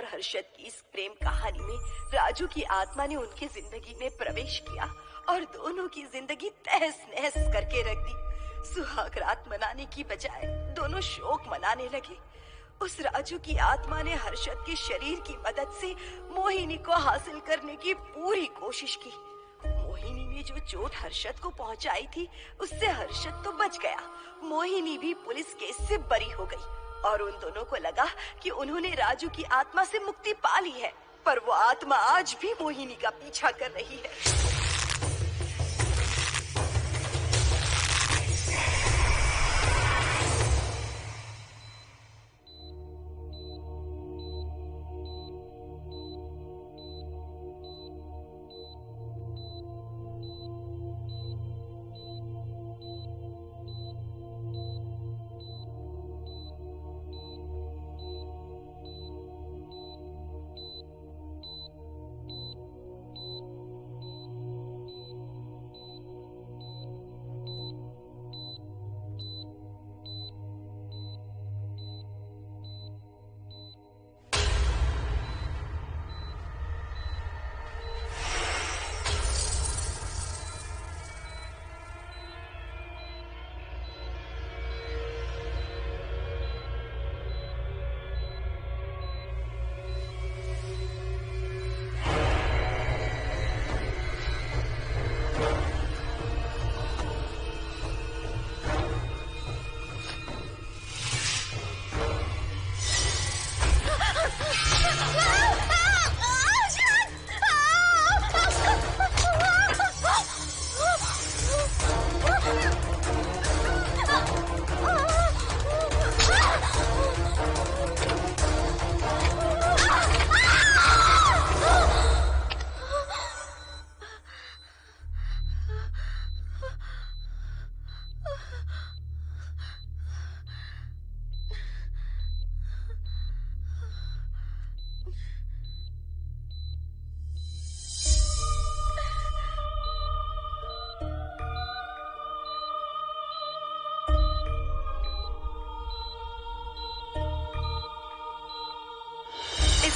हर्षद की इस प्रेम कहानी में राजू की आत्मा ने उनकी जिंदगी में प्रवेश किया और दोनों की जिंदगी तहस नहस करके रख दी। सुहाग रात मनाने की बजाय दोनों शोक मनाने लगे। उस राजू की आत्मा ने हर्षद के शरीर की मदद से मोहिनी को हासिल करने की पूरी कोशिश की। मोहिनी ने जो चोट हर्षद को पहुंचाई थी उससे हर्षद तो बच गया, मोहिनी भी पुलिस केस से बरी हो गई और उन दोनों को लगा कि उन्होंने राजू की आत्मा से मुक्ति पा ली है, पर वो आत्मा आज भी मोहिनी का पीछा कर रही है।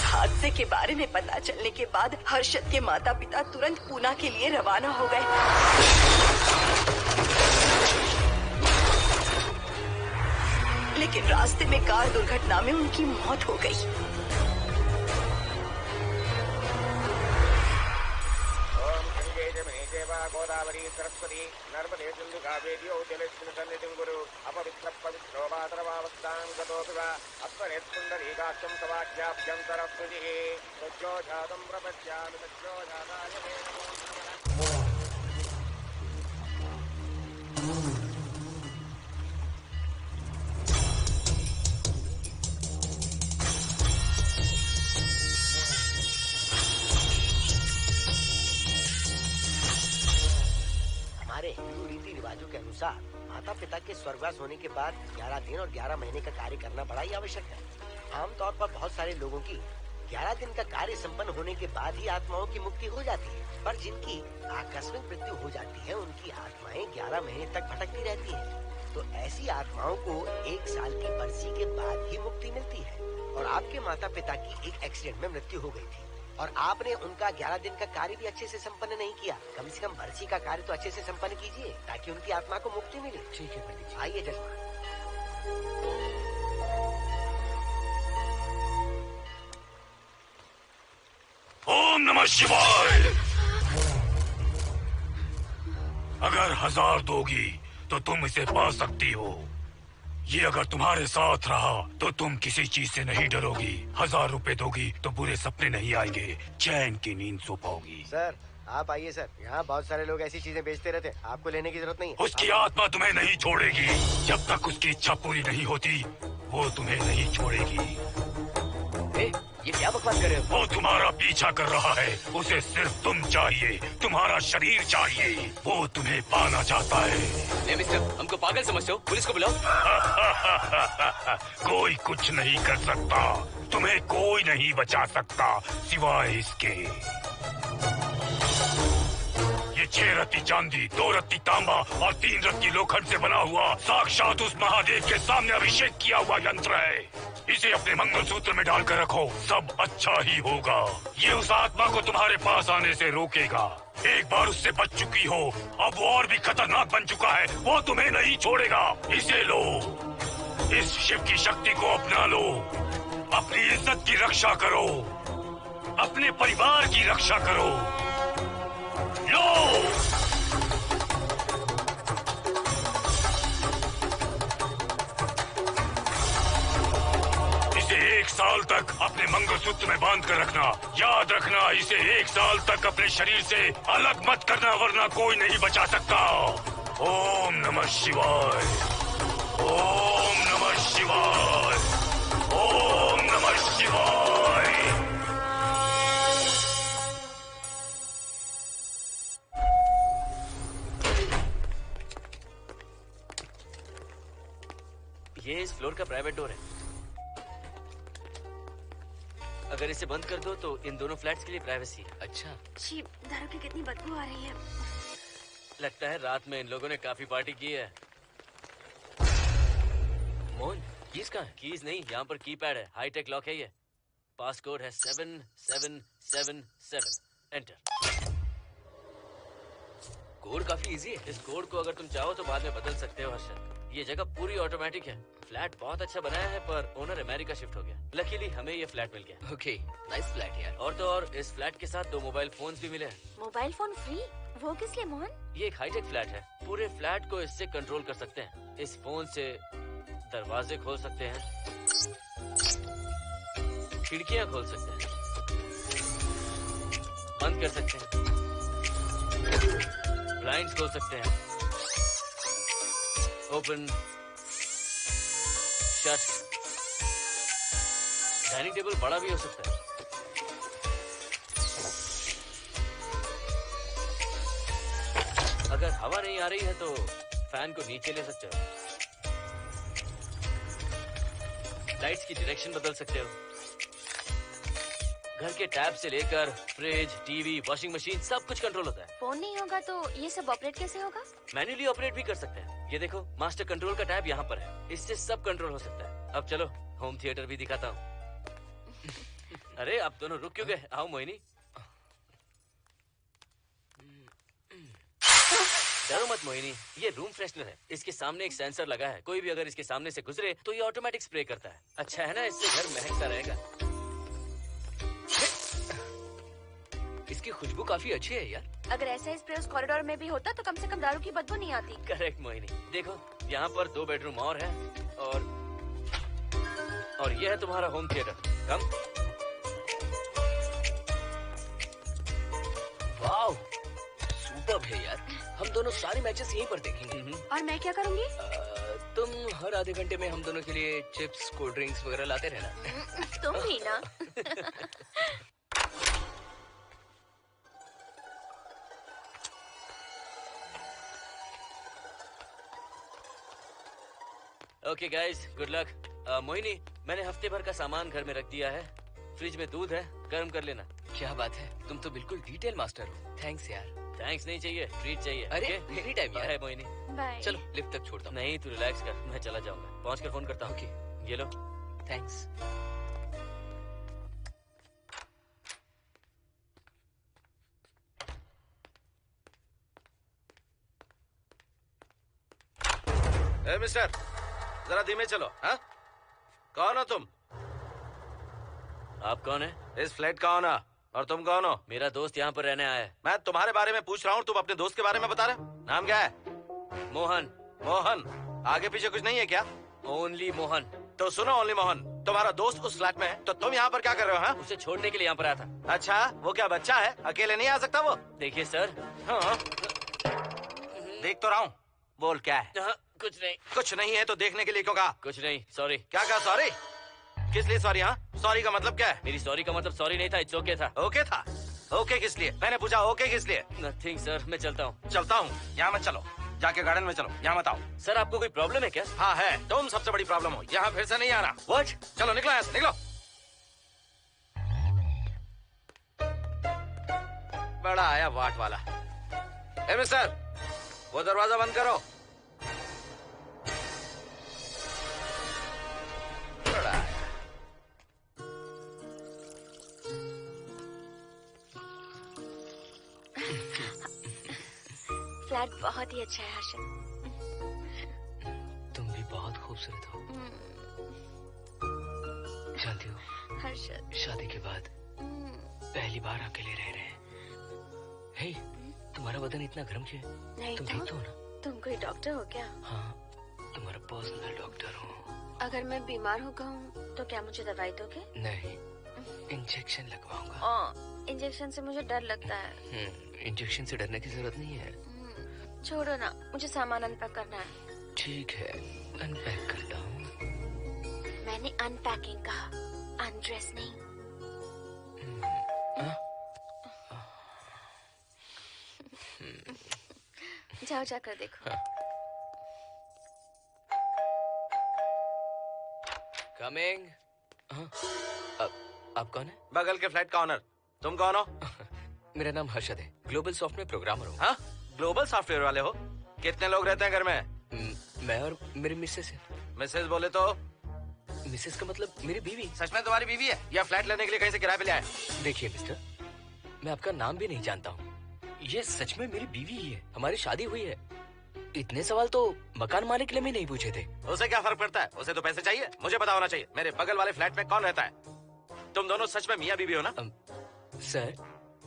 हादसे के बारे में पता चलने के बाद हर्षद के माता पिता तुरंत पूना के लिए रवाना हो गए। लेकिन रास्ते में कार दुर्घटना में उनकी मौत हो गई। गोदावरी सरस्वती नर्मदे सिंधु कावेरी जलेस्मिन् सन्निधिं कुरु अपवित्र पवित्रो वातरवावस्थां गतोऽपि वा अस्मरेत्सुन्दरीकाक्षं तवाख्याभ्यन्तरस्तुतिः सज्जो जातं प्रपश्यामि सज्जो जाताय मे नमो। हिंदू रीति रिवाजों के अनुसार माता पिता के स्वर्गवास होने के बाद 11 दिन और 11 महीने का कार्य करना बड़ा ही आवश्यक है। आमतौर पर बहुत सारे लोगों की 11 दिन का कार्य संपन्न होने के बाद ही आत्माओं की मुक्ति हो जाती है, पर जिनकी आकस्मिक मृत्यु हो जाती है उनकी आत्माएं 11 महीने तक भटकती रहती हैं। तो ऐसी आत्माओं को 1 साल की बरसी के बाद ही मुक्ति मिलती है। और आपके माता पिता की एक एक्सीडेंट में मृत्यु हो गई थी और आपने उनका 11 दिन का कार्य भी अच्छे से संपन्न नहीं किया। कम से कम बरसी का कार्य तो अच्छे से संपन्न कीजिए ताकि उनकी आत्मा को मुक्ति मिले। ठीक है पंडित जी। आइए जजमान। ओम नमः शिवाय। अगर 1000 दोगी तो तुम इसे पा सकती हो। ये अगर तुम्हारे साथ रहा तो तुम किसी चीज से नहीं डरोगी। 1000 रुपए दोगी तो बुरे सपने नहीं आएंगे, चैन की नींद सो पाओगी। सर आप आइए सर, यहाँ बहुत सारे लोग ऐसी चीजें बेचते रहते हैं, आपको लेने की जरूरत नहीं है। उसकी आत्मा तुम्हें नहीं छोड़ेगी। जब तक उसकी इच्छा पूरी नहीं होती वो तुम्हें नहीं छोड़ेगी। ये क्या बकवास कर रहे हो? वो तुम्हारा पीछा कर रहा है, उसे सिर्फ तुम चाहिए, तुम्हारा शरीर चाहिए। वो तुम्हें पाना चाहता है। मिस्टर, हमको पागल समझते हो? पुलिस को बुलाओ। कोई कुछ नहीं कर सकता, तुम्हें कोई नहीं बचा सकता सिवाय इसके। ये 6 रत्ती चांदी, 2 रत्ती तांबा और 3 रत्ती लोखंड से बना हुआ साक्षात उस महादेव के सामने अभिषेक किया हुआ यंत्र है। इसे अपने मंगलसूत्र में डालकर रखो, सब अच्छा ही होगा। ये उस आत्मा को तुम्हारे पास आने से रोकेगा। एक बार उससे बच चुकी हो, अब वो और भी खतरनाक बन चुका है, वो तुम्हें नहीं छोड़ेगा। इसे लो, इस शिव की शक्ति को अपना लो, अपनी इज्जत की रक्षा करो, अपने परिवार की रक्षा करो। लो! इसे 1 साल तक अपने मंगलसूत्र में बांध कर रखना। याद रखना, इसे 1 साल तक अपने शरीर से अलग मत करना, वरना कोई नहीं बचा सकता। ओम नमः शिवाय, ओम नमः शिवाय, ओम नमः शिवाय। ये इस फ्लोर का प्राइवेट डोर है। अगर इसे बंद कर दो तो इन दोनों फ्लैट्स के लिए प्राइवेसी है। अच्छा, छी, दारू की कितनी बदबू आ रही है। लगता है रात में इन लोगों ने काफी पार्टी की है। मोहन, कीज कहाँ है? कीज नहीं, यहाँ पर कीपैड है, हाईटेक लॉक है ये। पास कोड है 7777। एंटर। कोड काफी इजी है। इस कोड को अगर तुम चाहो तो बाद में बदल सकते हो हर्षद। ये जगह पूरी ऑटोमेटिक है। फ्लैट बहुत अच्छा बनाया है, पर ओनर अमेरिका शिफ्ट हो गया। लकीली हमें ये फ्लैट मिल गया। ओके, नाइस फ्लैट यार। और तो और इस फ्लैट के साथ 2 मोबाइल फोन्स भी मिले हैं। Mobile phone free? वो किस लिए मोहन? ये एक हाईटेक फ्लैट है, पूरे फ्लैट को इससे कंट्रोल कर सकते हैं। इस फोन से दरवाजे खोल सकते हैं, खिड़कियां खोल सकते हैं, बंद कर सकते हैं, ब्लाइंड्स खोल सकते हैं, ओपन, शट। डाइनिंग टेबल बड़ा भी हो सकता है। अगर हवा नहीं आ रही है तो फैन को नीचे ले सकते हो। लाइट्स की डायरेक्शन बदल सकते हो। घर के टैब से लेकर फ्रिज, टीवी, वॉशिंग मशीन सब कुछ कंट्रोल होता है। फोन नहीं होगा तो ये सब ऑपरेट कैसे होगा? मैन्युअली ऑपरेट भी कर सकते हैं। ये देखो, मास्टर कंट्रोल का टैब यहाँ पर है, इससे सब कंट्रोल हो सकता है। अब चलो होम थिएटर भी दिखाता हूँ। अरे आप दोनों रुक क्यों गए? आओ मोहिनी। डरो मत मोहिनी, ये रूम फ्रेशनर है। इसके सामने एक सेंसर लगा है, कोई भी अगर इसके सामने से गुजरे तो ये ऑटोमेटिक स्प्रे करता है। अच्छा है ना, इससे घर महकता रहेगा। इसकी खुशबू काफी अच्छी है यार। अगर ऐसा स्प्रे उस कॉरिडोर में भी होता तो कम से कम दारू की बदबू नहीं आती। करेक्ट मोहिनी। देखो यहाँ पर 2 बेडरूम और है, और ये है तुम्हारा होम थिएटर। कम। वाओ, सुपर्ब है यार। हम दोनों सारे मैचेस यहीं पर देखेंगे। और मैं क्या करूँगी? तुम हर आधे घंटे में हम दोनों के लिए चिप्स, कोल्ड ड्रिंक्स वगैरह लाते रहना। तुम भी ना। Okay guys, good luck. Mohini, मैंने हफ्ते भर का सामान घर में रख दिया है। फ्रिज में दूध है, गर्म कर लेना। क्या बात है, तुम तो बिल्कुल डिटेल मास्टर हो। थैंक्स यार। थैंक्स नहीं चाहिए, ट्रीट चाहिए। अरे okay? एनी टाइम यार। बाय मोहिनी। बाय। चलो लिफ्ट तक छोड़ता हूँ। नहीं, तू रिलैक्स कर, मैं चला जाऊंगा। पहुंच कर फोन करता हूँ। ओके, ये लो। थैंक्स। ए मिस्टर, जरा धीमे चलो। हाँ, कौन हो तुम? आप कौन है? इस फ्लैट का ओनर। और तुम कौन हो? मेरा दोस्त यहाँ पर रहने आया है। मैं तुम्हारे बारे में पूछ रहा हूँ, तुम अपने दोस्त के बारे में बता रहे हो। नाम क्या है? मोहन। मोहन? आगे पीछे कुछ नहीं है क्या? ओनली मोहन। तो सुनो ओनली मोहन, तुम्हारा दोस्त उस फ्लैट में है, तो तुम यहाँ पर क्या कर रहे हो? हाँ? उसे छोड़ने के लिए यहाँ पर आया था। अच्छा, वो क्या बच्चा है? अकेले नहीं आ सकता वो? देखिए सर। हाँ, देख तो रहा हूँ। बोल क्या है? हाँ, कुछ नहीं। कुछ नहीं है तो देखने के लिए क्यों कहा? कुछ नहीं, सॉरी। क्या कहा? सॉरी? किस लिए सॉरी? हाँ, सॉरी का मतलब क्या है? मेरी सॉरी का मतलब सॉरी नहीं था, इट्स ओके था। ओके था? ओके किस लिए? मैंने पूछा ओके किस लिए? नथिंग सर, मैं चलता हूँ। चलता हूँ? यहाँ मत चलो, जाके गार्डन में चलो। यहाँ मत आओ। सर आपको कोई प्रॉब्लम है क्या? हाँ है, तुम सबसे बड़ी प्रॉब्लम हो। यहाँ फिर से नहीं आना। व्हाट? चलो निकलो यहाँ से, निकलो। बड़ा आया वाट वाला। ए मिस्टर, वो दरवाजा बंद करो। बड़ा है। फ्लैट बहुत ही अच्छा है हर्षद। तुम भी बहुत खूबसूरत हो। जानती हो, हर्षद, शादी के बाद पहली बार अकेले रह रहे हैं। हे, तुम्हारा बदन इतना गर्म क्यों है? नहीं तुम तो ठीक तो हो ना? तुम कोई डॉक्टर हो क्या? हाँ, तुम्हारा पर्सनल डॉक्टर हूँ। अगर मैं बीमार हो गया हूँ तो क्या मुझे दवाई दोगे? नहीं, इंजेक्शन लगवाऊंगा। इंजेक्शन से मुझे डर लगता है। इंजेक्शन से डरने की जरूरत नहीं है। छोड़ो ना, मुझे सामान अनपैक करना है। ठीक है, अनपैक करता हूँ। मैंने अनपैकिंग कहा, अनड्रेस नहीं। जाओ जाकर देखो। कमिंग। आप कौन है? बगल के फ्लैट का ऑनर। तुम कौन हो? मेरा नाम हर्षद है, ग्लोबल सॉफ्टवेयर प्रोग्रामर हूँ। हाँ, ग्लोबल सॉफ्टवेयर वाले हो? कितने लोग रहते हैं घर में? मैं और मेरी मिसेस है। मिसेज बोले तो? मिसेस का मतलब मेरी बीवी। सच में तुम्हारी बीवी है या फ्लैट लेने के लिए कहीं से किराए पे ले आए? देखिए मिस्टर, मैं आपका नाम भी नहीं जानता हूँ। ये सच में मेरी बीवी ही है, हमारी शादी हुई है। इतने सवाल तो मकान मालिक ने भी नहीं पूछे थे। उसे क्या फर्क पड़ता है? उसे तो पैसे चाहिए। मुझे पता होना चाहिए मेरे बगल वाले फ्लैट में कौन रहता है। तुम दोनों सच में मियाँ बीवी हो ना? सर,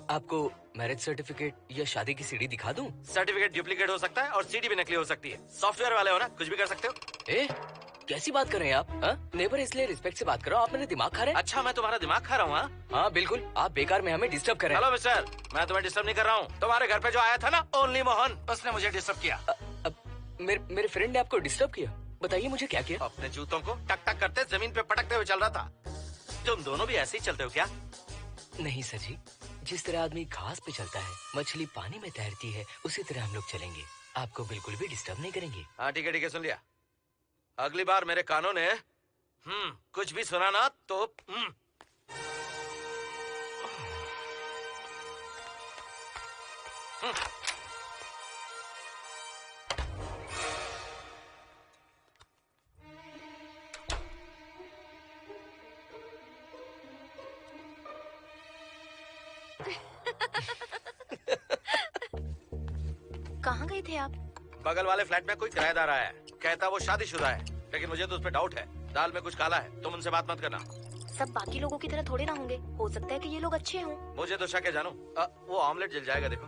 आपको मैरिज सर्टिफिकेट या शादी की सीडी दिखा दूं? सर्टिफिकेट डुप्लीकेट हो सकता है और सीडी भी नकली हो सकती है। सॉफ्टवेयर वाले हो ना, कुछ भी कर सकते हो। कैसी बात कर रहे हैं आप? नेबर, इसलिए रिस्पेक्ट से बात करो। आप मेरे दिमाग खा रहे हैं। अच्छा, मैं तुम्हारा दिमाग खा रहा हूँ? हाँ बिल्कुल, आप बेकार में हमें डिस्टर्ब कर रहे हैं। हेलो मिस्टर, मैं तुम्हें डिस्टर्ब नहीं कर रहा हूँ। तुम्हारे घर पे जो आया था ना, ओनली मोहन, उसने मुझे डिस्टर्ब किया। मेरे फ्रेंड ने आपको डिस्टर्ब किया? बताइए मुझे क्या किया? अपने जूतों को टक टक करते जमीन पे पटकते हुए चल रहा था। तुम दोनों भी ऐसे ही चलते हो क्या? नहीं सर जी, जिस तरह आदमी घास पे चलता है, मछली पानी में तैरती है, उसी तरह हम लोग चलेंगे। आपको बिल्कुल भी डिस्टर्ब नहीं करेंगे। हाँ ठीक है, सुन लिया। अगली बार मेरे कानों ने कुछ भी सुना ना तो कहाँ गए थे आप? बगल वाले फ्लैट में कोई किराएदार आया है, कहता वो शादीशुदा है, लेकिन मुझे तो उस पर डाउट है। दाल में कुछ काला है, तुम उनसे बात मत करना। सब बाकी लोगों की तरह थोड़े ना होंगे, हो सकता है कि ये लोग अच्छे हों। मुझे तो शक है जानू। वो ऑमलेट जल जाएगा, देखो।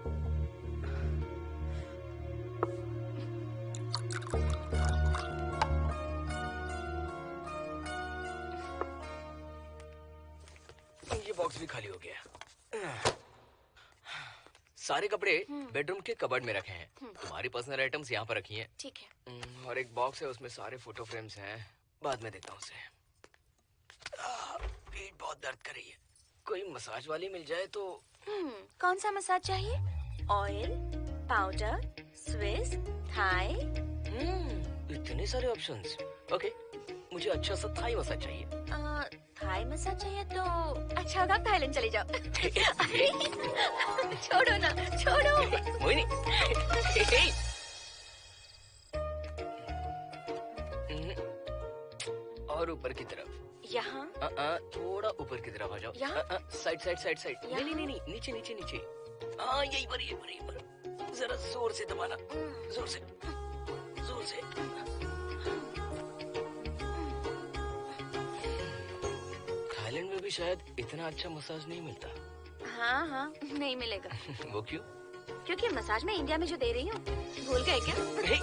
ये बॉक्स भी खाली हो गया। सारे कपड़े बेडरूम के कबर्ड में रखे हैं। तुम्हारी पर्सनल आइटम्स यहाँ पर रखी हैं। ठीक है। और एक बॉक्स है, उसमें सारे फोटो फ्रेम्स हैं। बाद में देखता हूँ उसे। पीठ बहुत दर्द कर रही है, कोई मसाज वाली मिल जाए तो। कौन सा मसाज चाहिए? Oil, powder, Swiss, Thai? इतने सारे ऑप्शंस। ओके, मुझे अच्छा सा थाई मसाज चाहिए। थाई मसाज चाहिए तो अच्छा होगा थाईलैंड चले जाओ। छोड़ो ना, छोड़ो। मोहिनी। और ऊपर की तरफ। यहाँ? थोड़ा ऊपर की तरफ आ जाओ। यहाँ? Side side side side. नहीं नहीं नहीं, नीचे नीचे नीचे। हाँ यही पर, यही पर, यही पर। जरा जोर से दबाना, जोर से, जोर से। थाईलैंड में भी शायद इतना अच्छा मसाज नहीं मिलता। हाँ हाँ, नहीं मिलेगा। वो क्यों? क्योंकि मसाज में इंडिया में जो दे रही हूँ, भूल गए क्या? अरे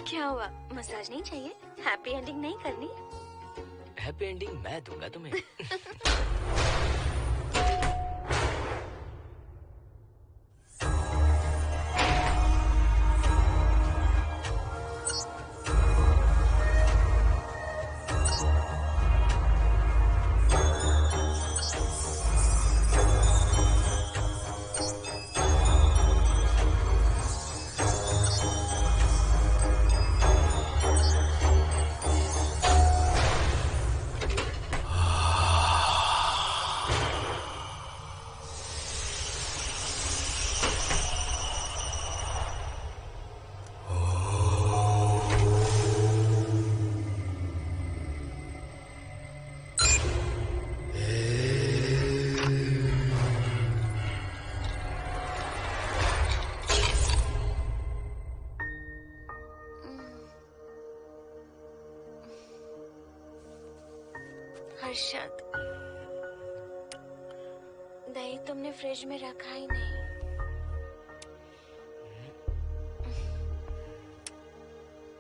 क्या हुआ, मसाज नहीं चाहिए? हैप्पी एंडिंग नहीं करनी? हैप्पी एंडिंग मैं दूंगा तुम्हें। हर्षद, दही तुमने फ्रिज में रखा ही नहीं।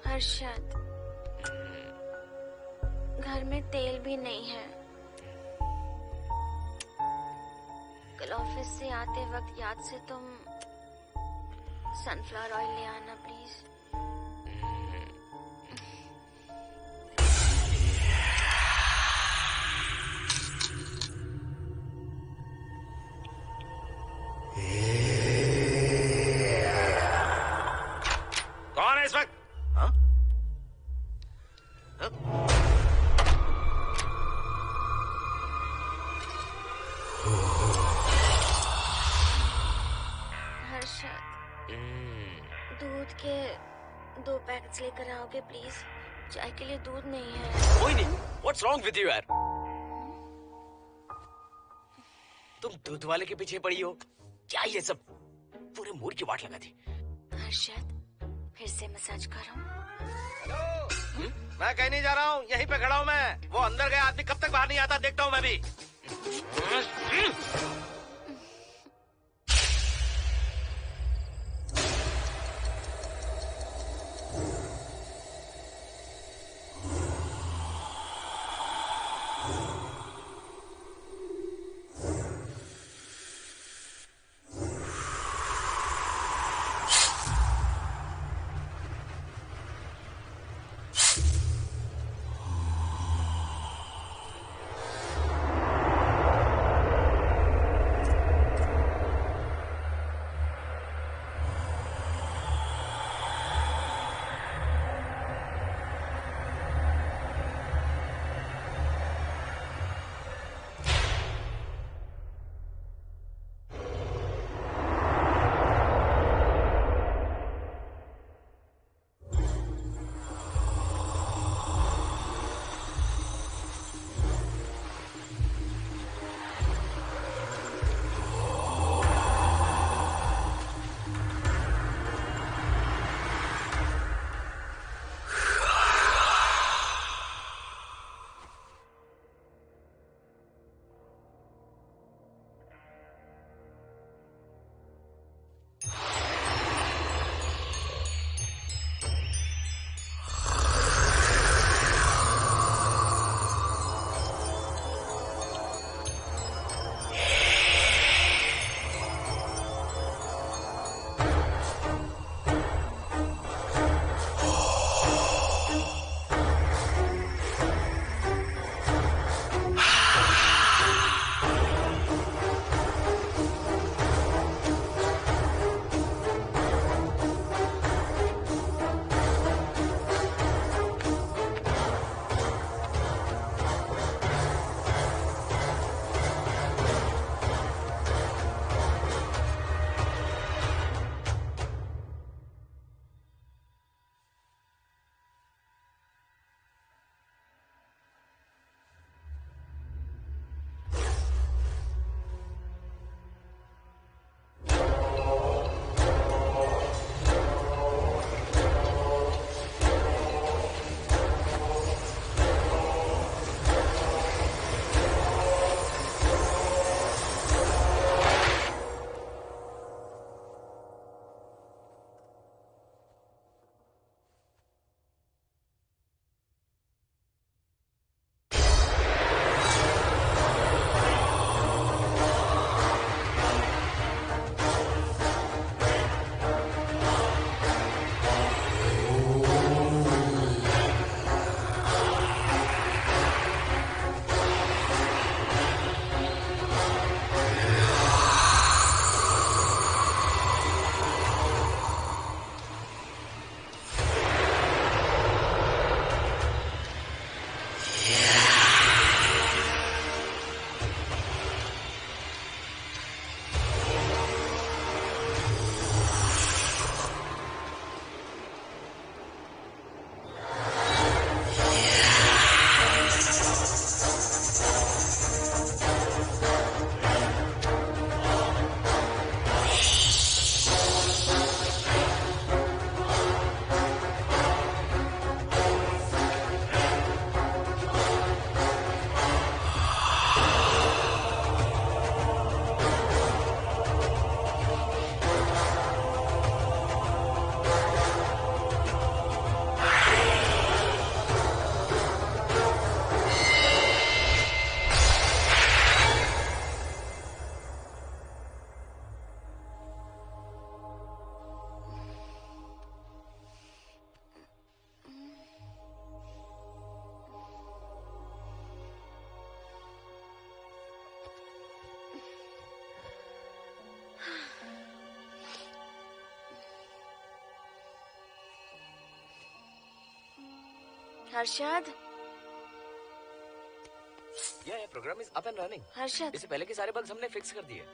हर्षद, घर में तेल भी नहीं है। कल ऑफिस से आते वक्त याद से तुम सनफ्लावर ऑयल ले आना प्लीज। कौन है इस वक्त? हाँ? हाँ? हर्षद, दूध के 2 पैकेट्स लेकर आओगे प्लीज? चाय के लिए दूध नहीं है। Mohini, what's wrong with you यार? तुम दूध वाले के पीछे पड़ी हो? क्या ये सब? पूरे मूड की वाट लगा दी। हर्षद, फिर से मसाज करो। मैं कहीं नहीं जा रहा हूँ, यहीं पे खड़ा हूँ मैं। वो अंदर गया आदमी कब तक बाहर नहीं आता, देखता हूँ मैं भी। हर्षद, ये program is up and running. Harshad, इससे पहले के सारे बग्स हमने फिक्स कर दिए।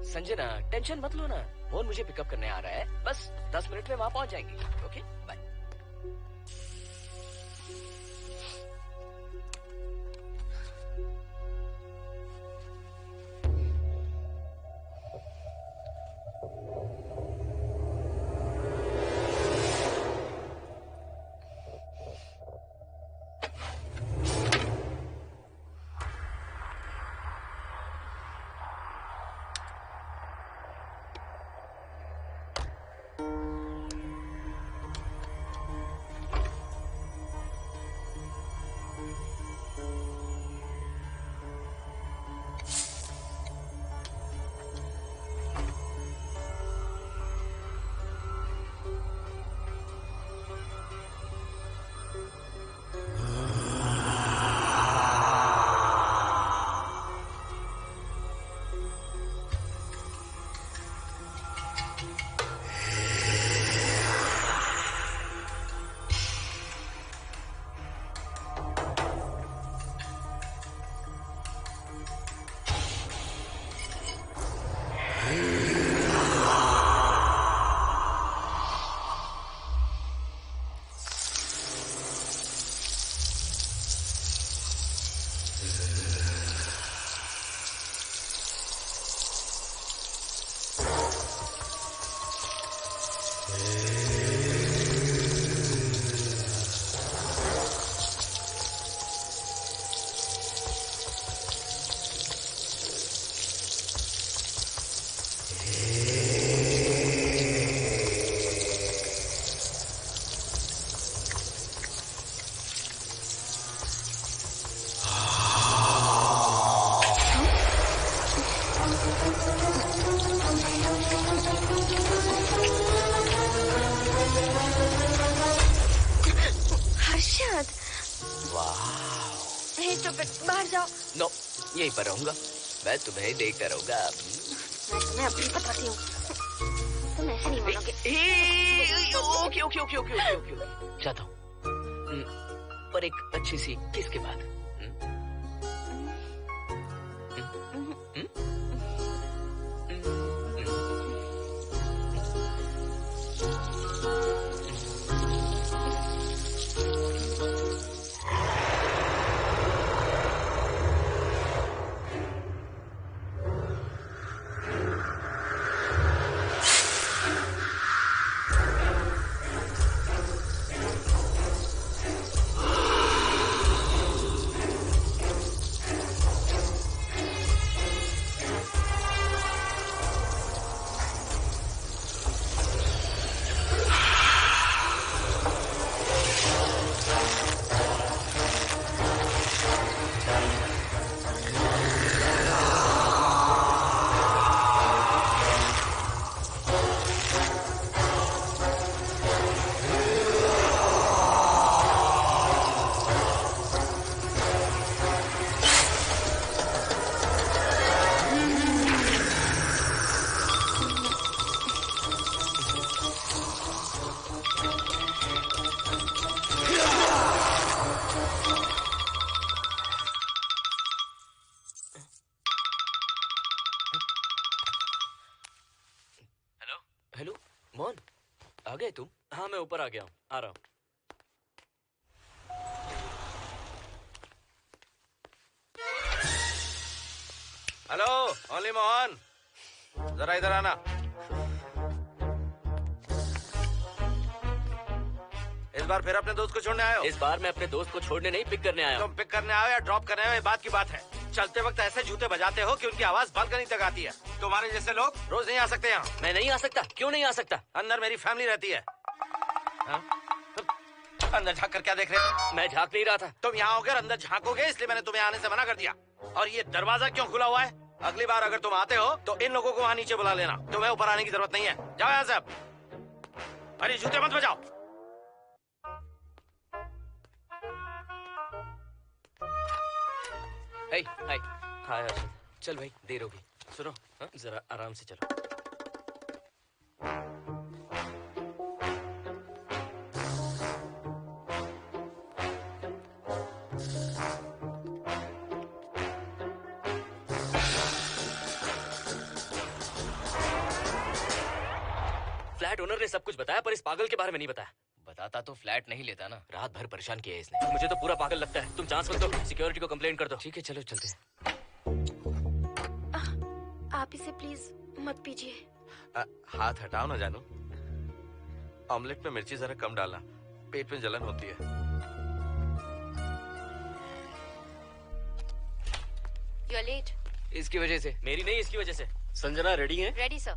संजना, टेंशन मत लो ना, मोहन मुझे पिकअप करने आ रहा है, बस 10 मिनट में वहां पहुंच जाएंगे। Okay bye. यहीं पर रहूंगा, मैं तुम्हें देखता रहूंगा। मैं तुम्हें अभी बताती हूँ, तुम ऐसे नहीं मानोगे। Okay okay okay okay okay okay, चाहता हूँ, पर एक अच्छी सी किस के बाद। ऊपर आ गया हूँ, आ रहा हूँ। हेलो, ओनली मोहन, जरा इधर आना। इस बार फिर अपने दोस्त को छोड़ने आए हो? इस बार मैं अपने दोस्त को छोड़ने नहीं, पिक करने आया हूँ। तुम पिक करने आए हो या ड्रॉप करने आए हो, ये बात की बात है। चलते वक्त ऐसे जूते बजाते हो कि उनकी आवाज बालकनी तक आती है। तुम्हारे जैसे लोग रोज नहीं आ सकते यहाँ। मैं नहीं आ सकता? क्यों नहीं आ सकता? अंदर मेरी फैमिली रहती है। हा? अंदर झांक कर क्या देख रहे थे? मैं झांक नहीं रहा था। तुम यहाँ होकर अंदर झांकोगे, इसलिए मैंने तुम्हें आने से मना कर दिया। और ये दरवाजा क्यों खुला हुआ है? अगली बार अगर तुम आते हो तो इन लोगों को वहाँ नीचे बुला लेना। तुम्हें ऊपर आने की जरूरत नहीं है। जाओ यहाँ से अब। अरे जूते मत बजाओ। हाय हाय। हाय हर्षद। चल भाई, देर होगी। सुनो, हाँ, जरा आराम से चलो। फ्लैट ओनर ने सब कुछ बताया पर इस पागल के बारे में नहीं बताया। बताता तो फ्लैट नहीं लेता ना। रात भर परेशान किया है इसने। मुझे तो पूरा पागल लगता है। तुम चांस मत दो, सिक्योरिटी को कंप्लेन कर दो। ठीक है, चलो चलते हैं। आप इसे प्लीज मत पीजिए। हाथ हटाओ ना जानू। ऑमलेट में मिर्ची जरा कम डालना, पेट में जलन होती है। You are late. इसकी वजह से। मेरी नहीं, इसकी वजह से। संजना रेडी है? Ready sir.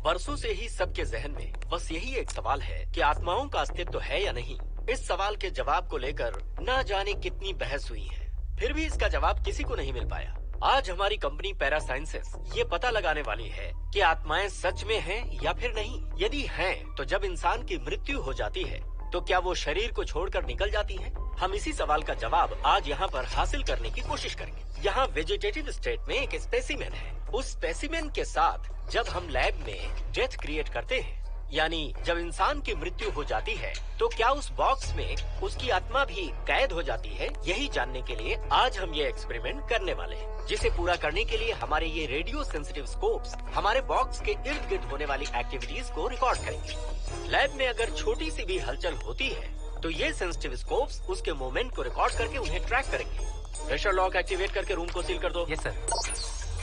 बरसों से ही सबके जहन में बस यही एक सवाल है कि आत्माओं का अस्तित्व है या नहीं। इस सवाल के जवाब को लेकर ना जाने कितनी बहस हुई है, फिर भी इसका जवाब किसी को नहीं मिल पाया। आज हमारी कंपनी पैरा साइंसेस ये पता लगाने वाली है कि आत्माएं सच में हैं या फिर नहीं। यदि हैं, तो जब इंसान की मृत्यु हो जाती है तो क्या वो शरीर को छोड़कर निकल जाती हैं? हम इसी सवाल का जवाब आज यहाँ पर हासिल करने की कोशिश करेंगे। यहाँ वेजिटेटिव स्टेट में एक स्पेसिमेन है। उस स्पेसिमेन के साथ जब हम लैब में डेथ क्रिएट करते हैं, यानी जब इंसान की मृत्यु हो जाती है, तो क्या उस बॉक्स में उसकी आत्मा भी कैद हो जाती है? यही जानने के लिए आज हम ये एक्सपेरिमेंट करने वाले हैं, जिसे पूरा करने के लिए हमारे ये रेडियो सेंसिटिव स्कोप्स हमारे बॉक्स के इर्द गिर्द होने वाली एक्टिविटीज को रिकॉर्ड करेंगे। लैब में अगर छोटी सी भी हलचल होती है तो ये सेंसिटिव स्कोप्स उसके मूवमेंट को रिकॉर्ड करके उन्हें ट्रैक करेंगे। प्रेशर लॉक एक्टिवेट करके रूम को सील कर दो। Yes sir.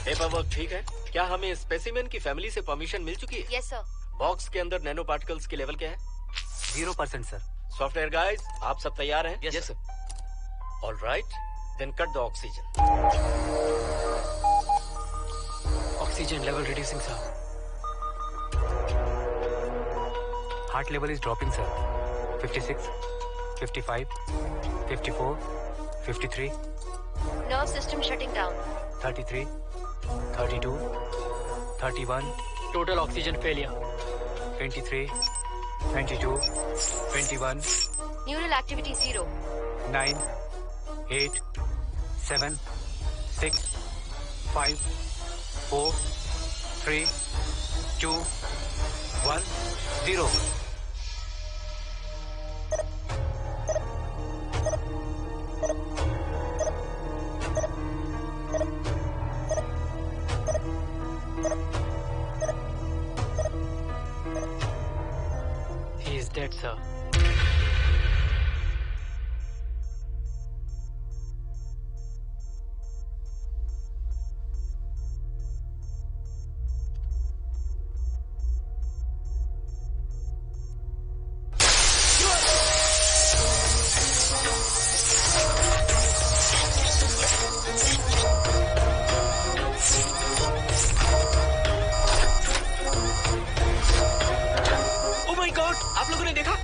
पेपर वर्क ठीक है? क्या हमें स्पेसिमेन की फैमिली से परमिशन मिल चुकी है? Yes sir. बॉक्स के अंदर नैनो पार्टिकल्स की लेवल क्या है? 0% सर। सॉफ्टवेयर गाइस, आप सब तैयार हैं? Yes sir. All right, then cut the oxygen. Oxygen level reducing sir. Heart level is dropping sir. 56, 55, 54, 53, nerve system shutting down. 33, 32, 31, total oxygen failure. 23, 22, 21, neural activity 0। 9, 8, 7, 6, 5, 4, 3, 2, 1, 0। He is dead, sir.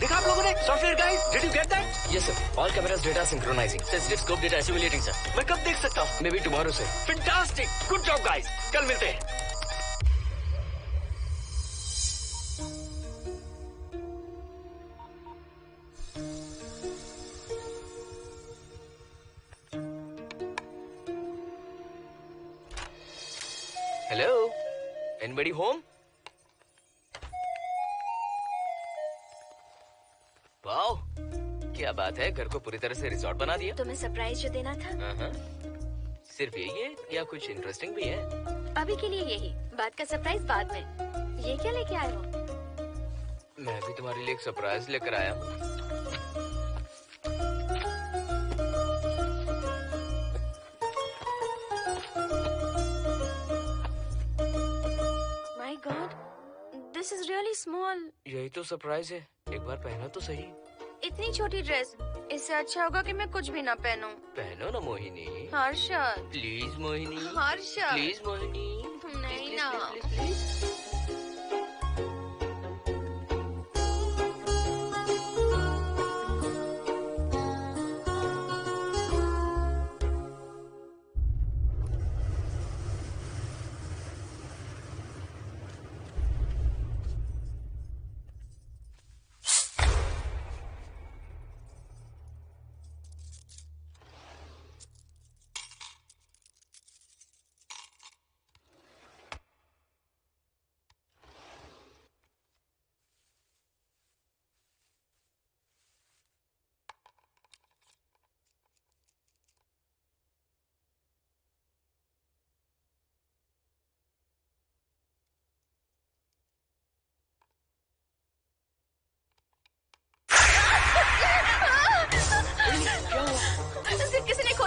देखा आप लोगों ने? Software guys, did you get that? Yes sir. All cameras data synchronising. Sensitive scope data assimilating, sir. मैं कब देख सकता हूँ? May be tomorrow से। फैंटास्टिक, गुड जॉब गाइस, कल मिलते हैं। Hello, anybody home? वाओ, क्या बात है, घर को पूरी तरह से रिजॉर्ट बना दिया। तुम्हें सरप्राइज जो देना था। हाँ। सिर्फ यही है या कुछ इंटरेस्टिंग भी है? अभी के लिए यही, बात का सरप्राइज बाद में। ये क्या लेके आए हो? मैं भी तुम्हारे लिए एक सरप्राइज लेकर आया हूँ। My God, this is really small. यही तो सरप्राइज है, एक बार पहना तो सही। इतनी छोटी ड्रेस, इससे अच्छा होगा कि मैं कुछ भी ना पहनूं। पहनो ना मोहिनी। हर्षद, प्लीज मोहिनी। हर्षद, प्लीज मोहिनी। नहीं ना। प्लीज।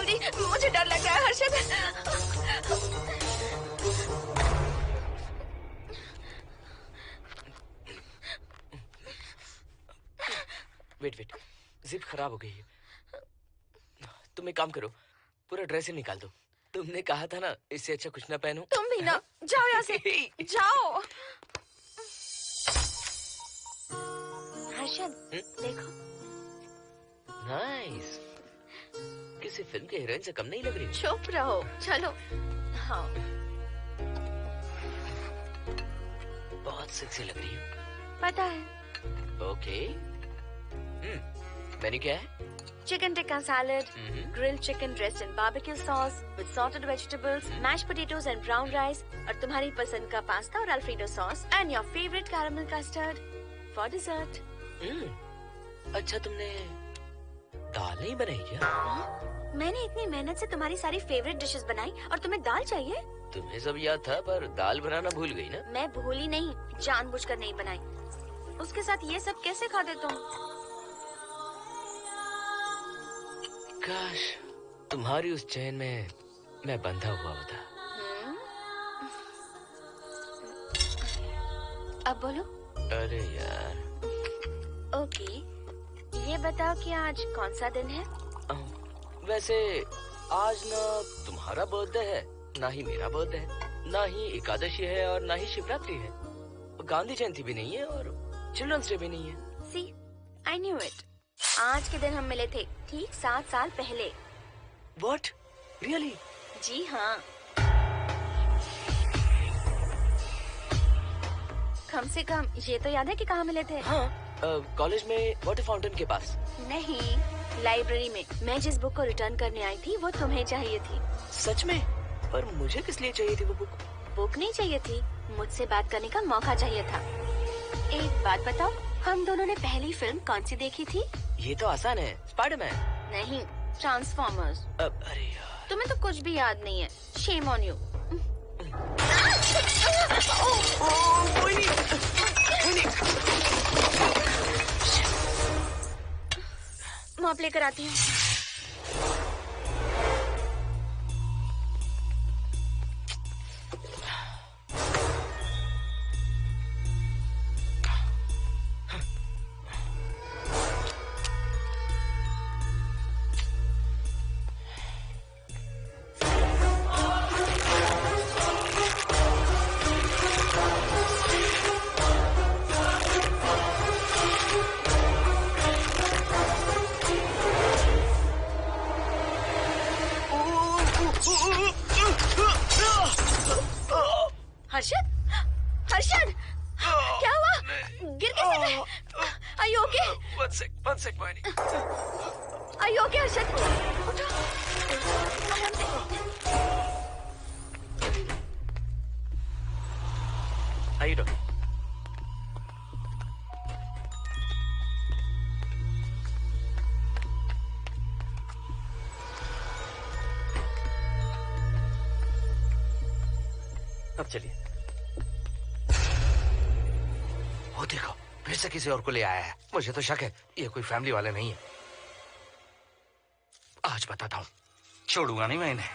जल्दी, मुझे डर लग रहा है हर्षद। वेट, जिप खराब हो गई है। तुम एक काम करो, पूरा ड्रेस ही निकाल दो। तुमने कहा था ना इससे अच्छा कुछ ना पहनो। तुम भी ना, जाओ यहाँ से, जाओ। हर्षद, देखो। नाइस। किसी फिल्म के हीरोइन से कम नहीं लग रही। चुप रहो, चलो। हाँ, बहुत सेक्सी लग रही हो। पता है। ओके। मेन्यू क्या है? Chicken tikka salad, grilled chicken dressed in barbecue sauce with salted vegetables, mashed potatoes and brown rice, और तुम्हारी पसंद का पास्ता और alfredo sauce, and your favorite caramel custard for dessert. अच्छा, तुमने दाल नहीं बनाई क्या? मैंने इतनी मेहनत से तुम्हारी सारी फेवरेट डिशेस बनाई और तुम्हें दाल चाहिए? तुम्हें सब याद था पर दाल बनाना भूल गई ना? मैं भूली नहीं, जानबूझकर नहीं बनाई। उसके साथ ये सब कैसे खाते तुम? काश तुम्हारी उस चैन में मैं बंधा हुआ होता। अब बोलो। अरे यार। ओके, ये बताओ कि आज कौन सा दिन है? वैसे आज ना तुम्हारा बर्थडे है, ना ही मेरा बर्थडे है, ना ही एकादशी है और ना ही शिवरात्रि है, गांधी जयंती भी नहीं है और चिल्ड्रंस डे भी नहीं है। सी, आई न्यू इट। आज के दिन हम मिले थे ठीक 7 साल पहले। What? Really? जी हाँ। कम से कम ये तो याद है कि कहाँ मिले थे? हाँ, कॉलेज में वाटर फाउंटेन के पास। नहीं, लाइब्रेरी में। मैं जिस बुक को रिटर्न करने आई थी वो तुम्हें चाहिए थी। सच में? पर मुझे किस लिए चाहिए थी वो बुक? बुक नहीं चाहिए थी, मुझसे बात करने का मौका चाहिए था। एक बात बताओ, हम दोनों ने पहली फिल्म कौन सी देखी थी? ये तो आसान है, स्पाइडरमैन। नहीं, ट्रांसफॉर्मर्स। अरे यार, तुम्हें तो कुछ भी याद नहीं है। Shame on you. मॉप लेकर आती हूँ। हर्षद, हर्षद, क्या हुआ? गिर कैसे गए? Are you okay? One sec, Moini. Are you okay, Harshad? उठो, आराम से। आइए डॉक्टर। अब चलिए। वो देखो, फिर से किसी और को ले आया है। मुझे तो शक है ये कोई फैमिली वाले नहीं है। आज बताता हूँ, छोड़ूंगा नहीं मैं इन्हें।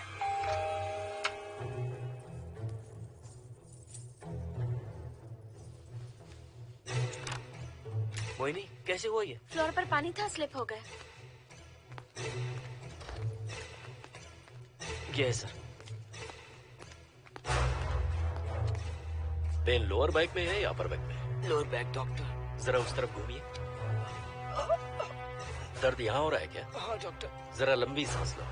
मोहिनी, कैसे हुआ ये? फ्लोर पर पानी था, स्लिप हो गए। ये है सर। पेन लोअर बैक में है या अपर बैक में? Lower back doctor. जरा उस तरफ घूमिए। दर्द यहाँ हो रहा है क्या? हाँ डॉक्टर। जरा लंबी सांस लो।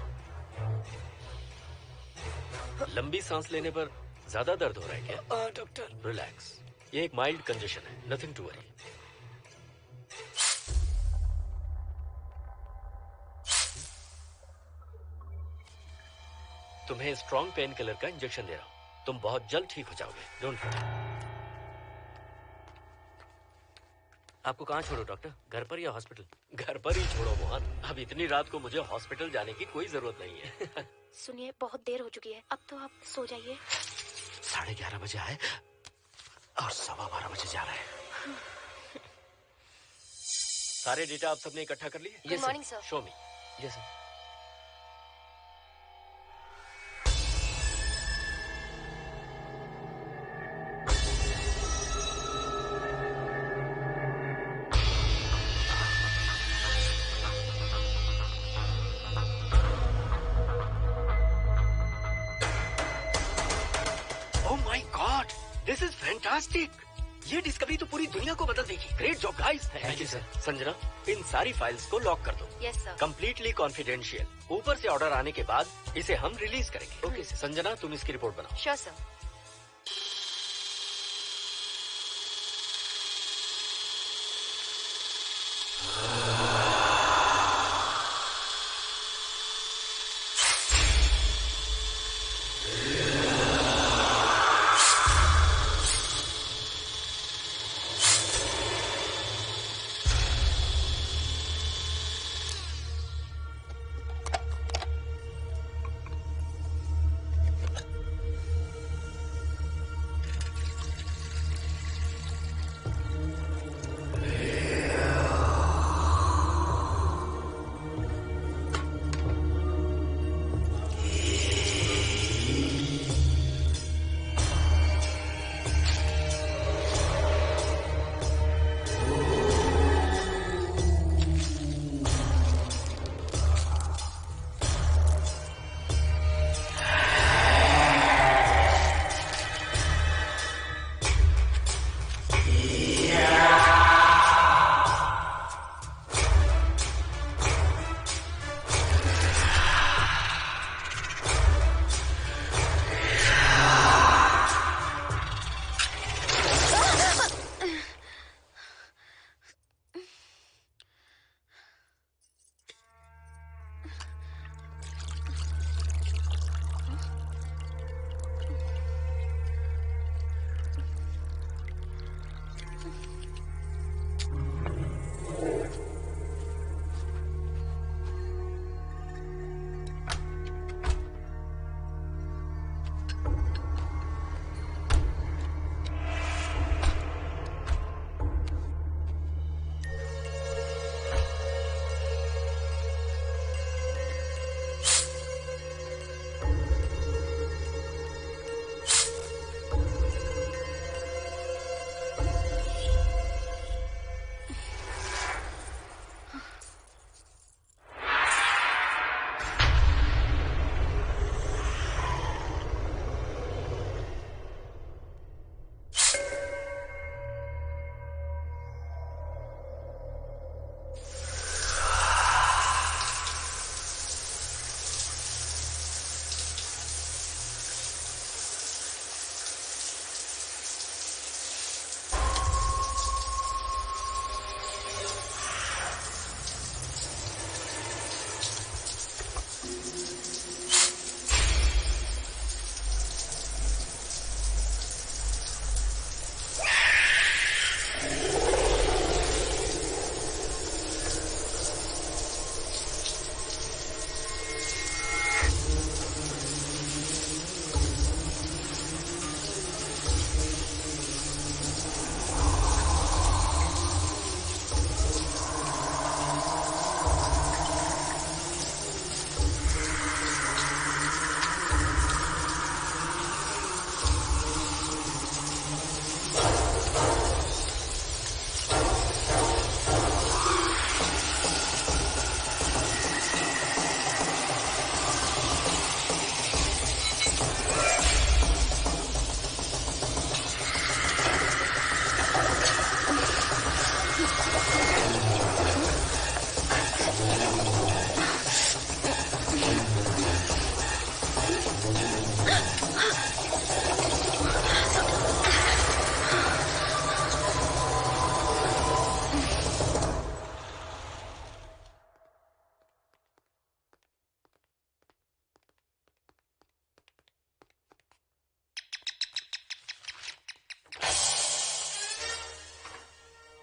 लंबी सांस लेने पर ज्यादा दर्द हो रहा है क्या? हाँ डॉक्टर। रिलैक्स, ये एक माइल्ड कंजेशन है, नथिंग टू वरी। तुम्हें स्ट्रॉन्ग पेन किलर का इंजेक्शन दे रहा हूं, तुम बहुत जल्द ठीक हो जाओगे। Don't worry. आपको कहाँ छोड़ो डॉक्टर, घर पर या हॉस्पिटल? घर पर ही छोड़ो मोहन, अब इतनी रात को मुझे हॉस्पिटल जाने की कोई जरूरत नहीं है। सुनिए, बहुत देर हो चुकी है, अब तो आप सो जाइए। 11:30 बजे आए और 12:15 बजे जा रहे हैं। सारे डेटा आप सबने इकट्ठा कर लिए? Good morning sir. Show me. Yes sir. This is fantastic. ये डिस्कवरी तो पूरी दुनिया को बदल देगी। Great job guys. Thank you sir. Sanjana, इन सारी फाइल्स को लॉक कर दो। Yes sir. Completely confidential. ऊपर से ऑर्डर आने के बाद इसे हम रिलीज करेंगे। Okay sir. संजना, तुम इसकी रिपोर्ट बनाओ। Sure sir.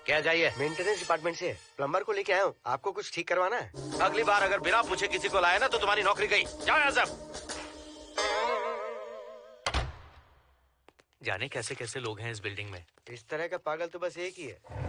क्या चाहिए? मेंटेनेंस डिपार्टमेंट से प्लम्बर को लेके आया हूँ। आपको कुछ ठीक करवाना है? अगली बार अगर बिना पूछे किसी को लाए ना तो तुम्हारी नौकरी गई। जाओ यहाँ सब। जाने कैसे कैसे लोग हैं इस बिल्डिंग में। इस तरह का पागल तो बस एक ही है।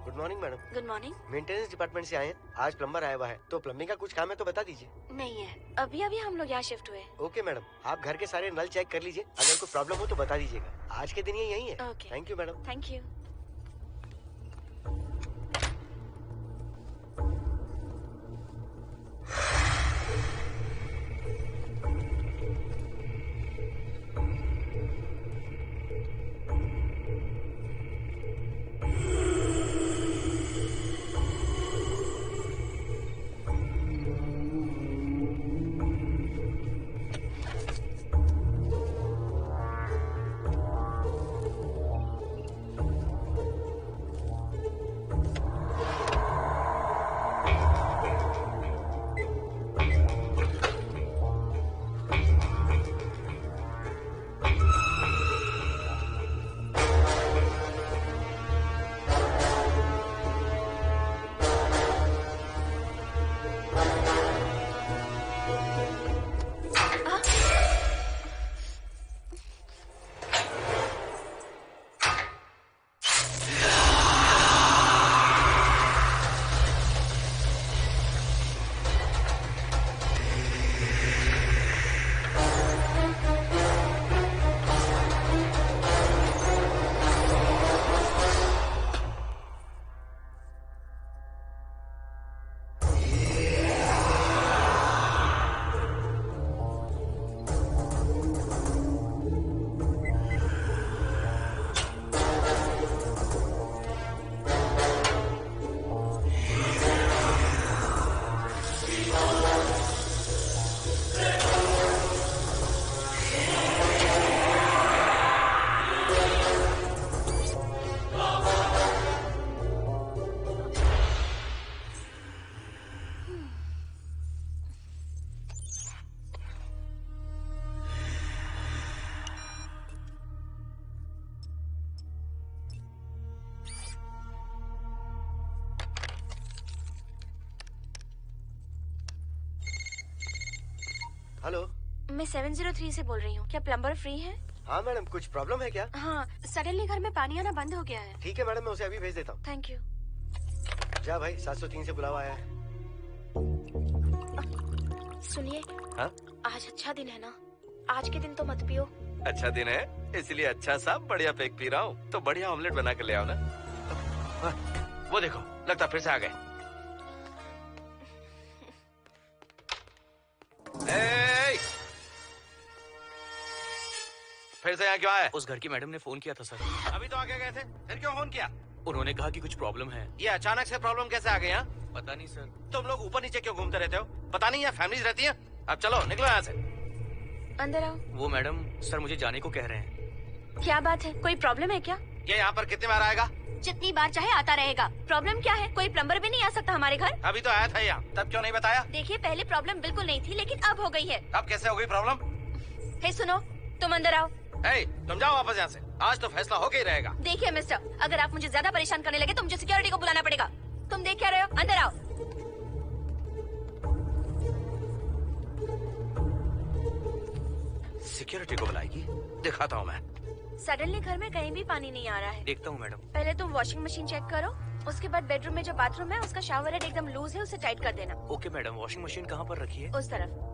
Good morning madam. Good morning. Maintenance department से आए हैं। आज प्लम्बर आया हुआ है, तो प्लम्बिंग का कुछ काम है तो बता दीजिए। नहीं है, अभी अभी हम लोग यहाँ शिफ्ट हुए। ओके मैडम, आप घर के सारे नल चेक कर लीजिए, अगर कोई प्रॉब्लम हो तो बता दीजिएगा। आज के दिन ये यही है। Okay. Thank you madam. Thank you. Hello, मैं 703 से बोल रही हूँ। क्या प्लम्बर फ्री है? हाँ मैडम, कुछ प्रॉब्लम है क्या? हाँ, सडनली घर में पानी आना बंद हो गया है। ठीक है मैडम, मैं उसे अभी भेज देता हूँ। Thank you. जा भाई, 703 से बुलावा आया है। सुनिए, हाँ? आज अच्छा दिन है ना? आज के दिन तो मत पियो। अच्छा दिन है, इसलिए अच्छा सा बढ़िया पेक पी रहा हूँ। तो बढ़िया ऑमलेट बना कर ले आओ ना। वो देखो, लगता फिर से आ गए। फिर से यहाँ क्यों आए? उस घर की मैडम ने फोन किया था सर। अभी तो आगे गए थे, फिर क्यों फोन किया? उन्होंने कहा कि कुछ प्रॉब्लम है। ये अचानक से प्रॉब्लम कैसे आ गई? यहाँ पता नहीं सर। तुम लोग ऊपर नीचे क्यों घूमते रहते हो? पता नहीं यहाँ फैमिलीज रहती हैं? अब चलो निकलो यहाँ से। अंदर आओ। वो मैडम सर मुझे जाने को कह रहे हैं। क्या बात है? कोई प्रॉब्लम है क्या? ये यहाँ पर कितनी बार आएगा? जितनी बार चाहे आता रहेगा। प्रॉब्लम क्या है? कोई प्लम्बर भी नहीं आ सकता हमारे घर? अभी तो आया था यहाँ, तब क्यों नहीं बताया? देखिए, पहले प्रॉब्लम बिल्कुल नहीं थी, लेकिन अब हो गई है। अब कैसे हो गई प्रॉब्लम? हे सुनो, तुम अंदर आओ। तुम जाओ वापस यहाँ से। आज तो फैसला होके ही रहेगा। देखिए मिस्टर, अगर आप मुझे ज्यादा परेशान करने लगे तो मुझे सिक्योरिटी को बुलाना पड़ेगा। तुम देख क्या रहे हो? अंदर आओ। सिक्योरिटी को बुलाएगी? दिखाता हूँ मैं। सडनली घर में कहीं भी पानी नहीं आ रहा है। देखता हूँ मैडम। पहले तुम वॉशिंग मशीन चेक करो, उसके बाद बेडरूम में जो बाथरूम है उसका शावर हेड एकदम लूज है, उसे टाइट कर देना। ओके मैडम, वॉशिंग मशीन कहाँ पर रखी है? उस तरफ।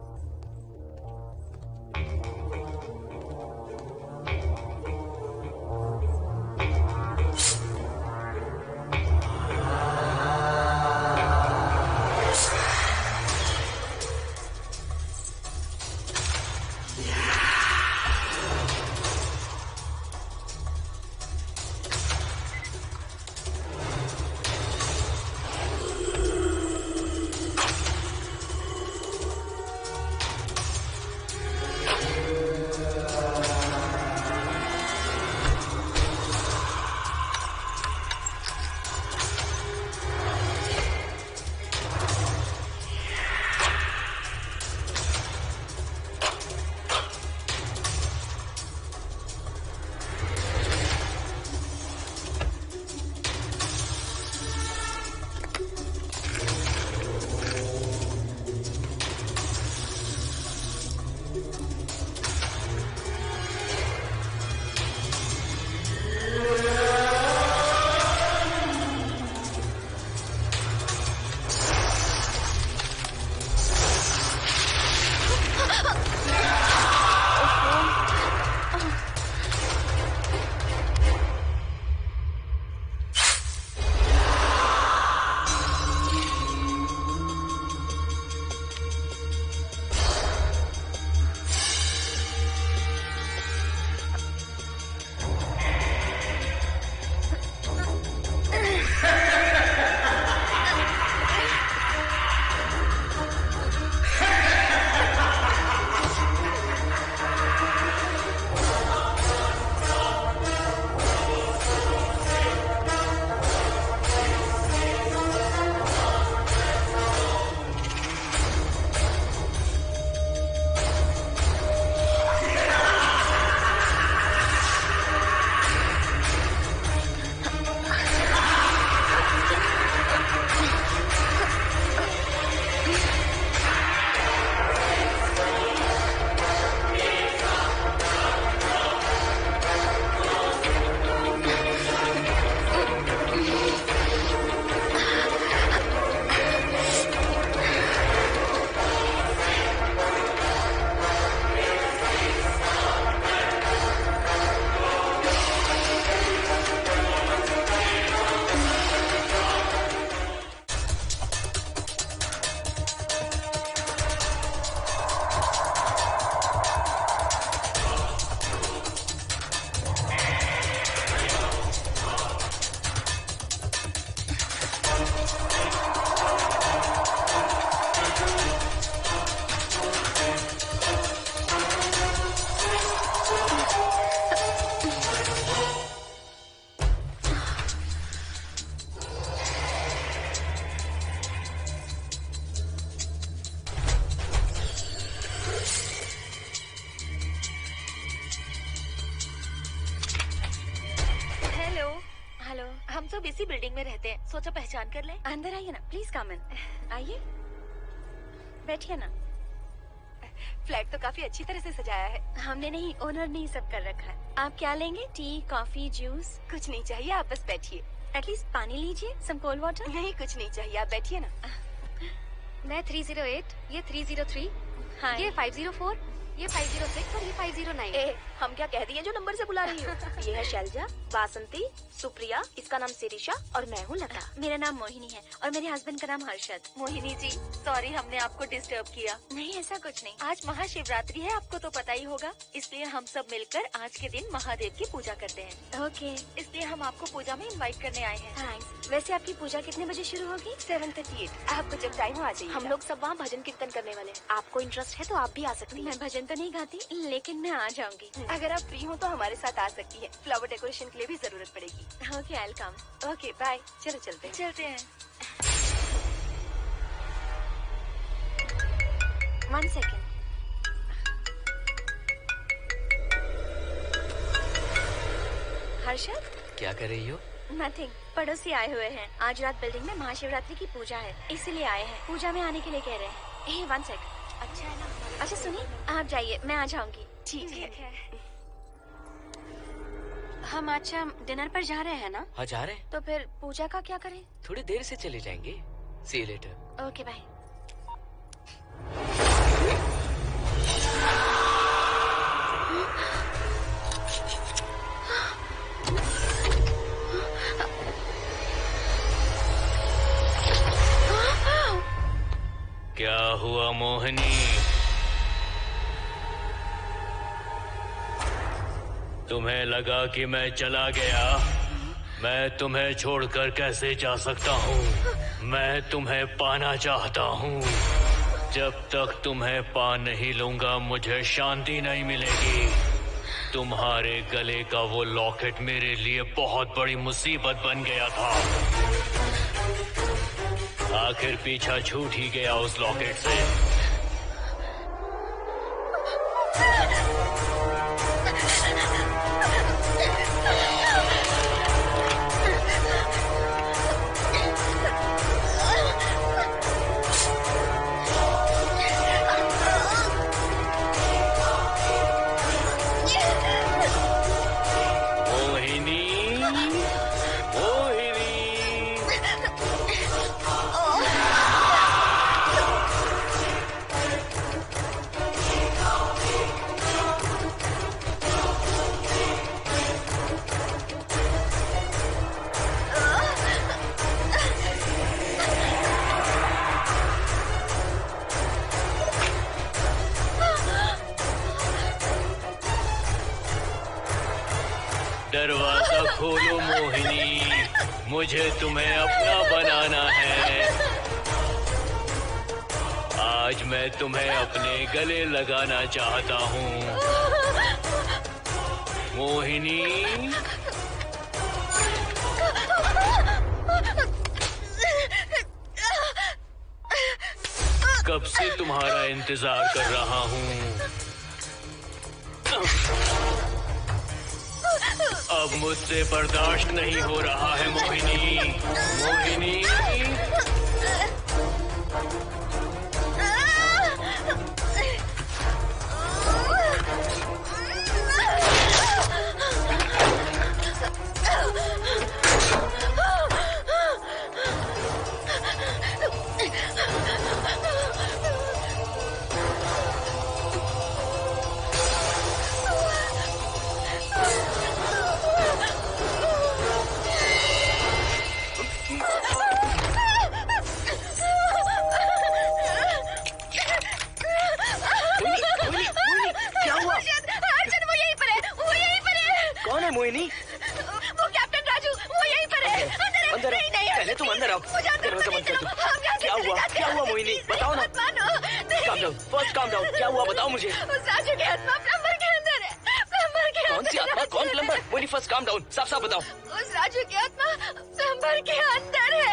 सब इसी बिल्डिंग में रहते हैं, सोचा पहचान कर ले। अंदर आइए ना, प्लीज कम इन। आइए, बैठिए ना। फ्लैट तो काफी अच्छी तरह से सजाया है। हमने नहीं, ओनर ने ही सब कर रखा है। आप क्या लेंगे? T, coffee, juice? कुछ नहीं चाहिए, आप बस बैठिए। एटलीस्ट पानी लीजिए, सम कोल्ड वाटर। नहीं, कुछ नहीं चाहिए, आप बैठिए ना। मैं 308, ये 303, हाँ, ये 504, ये 506 और ये 509। हम क्या कह दिए जो नंबर से बुला रही हूँ? ये है शैलजा, बासंती, सुप्रिया, इसका नाम शिरीषा और मैं हूँ लता। मेरा नाम मोहिनी है और मेरे हस्बैंड का नाम हर्षद। मोहिनी जी, सॉरी हमने आपको डिस्टर्ब किया। नहीं, ऐसा कुछ नहीं। आज महाशिवरात्रि है, आपको तो पता ही होगा, इसलिए हम सब मिलकर आज के दिन महादेव की पूजा करते हैं। ओके, इसलिए हम आपको पूजा में इनवाइट करने आए हैं। थैंक्स। वैसे आपकी पूजा कितने बजे शुरू होगी? 7:38। आपको जब टाइम हो आ जाइए। हम लोग सब वहाँ भजन कीर्तन करने वाले हैं। आपको इंटरेस्ट है तो आप भी आ सकती हैं। मैं भजन तो नहीं गाती, लेकिन मैं आ जाऊंगी। अगर आप फ्री हो तो हमारे साथ आ सकती है। फ्लावर डेकोरेशन के लिए भी जरूरत पड़ेगी। Okay, I will come. Okay, bye. चलो चलते हैं। चलते हैं। 1 सेकेंड। हर्षद, क्या कर रही हो? नथिंग। पड़ोसी आए हुए हैं। आज रात बिल्डिंग में महाशिवरात्रि की पूजा है, इसीलिए आए हैं। पूजा में आने के लिए कह रहे हैं। 1 सेकेंड। अच्छा है ना? अच्छा सुनिए, आप जाइए, मैं आ जाऊंगी। ठीक है। हम अच्छा डिनर पर जा रहे हैं ना? हाँ, जा रहे हैं। तो फिर पूजा का क्या करें? थोड़ी देर से चले जाएंगे। See you later. Okay, bye. क्या हुआ मोहिनी? तुम्हें लगा कि मैं चला गया? मैं तुम्हें छोड़कर कैसे जा सकता हूँ? मैं तुम्हें पाना चाहता हूँ। जब तक तुम्हें पा नहीं लूंगा मुझे शांति नहीं मिलेगी। तुम्हारे गले का वो लॉकेट मेरे लिए बहुत बड़ी मुसीबत बन गया था। आखिर पीछा छूट ही गया उस लॉकेट से। दरवाजा खोलो मोहिनी, मुझे तुम्हें अपना बनाना है। आज मैं तुम्हें अपने गले लगाना चाहता हूँ मोहिनी। कब से तुम्हारा इंतजार कर रहा हूँ। अब मुझसे बर्दाश्त नहीं हो रहा है मोहिनी। मोहिनी मोहिनी, वो कैप्टन राजू, वो यहीं पर है। अंदर नहीं, नहीं, पहले तुम अंदर आओ। दरवाजा बंद कर दो। क्या हुआ? क्या हुआ मोहिनी? बताओ ना। Calm down, first calm down. क्या हुआ बताओ मुझे। उस राजू की आत्मा प्लम्बर के अंदर है। प्लम्बर के कौन सी आत्मा? कौन plumber? Mohini first calm down, साफ साफ बताओ। उस राजू की आत्मा प्लम्बर के अंदर है।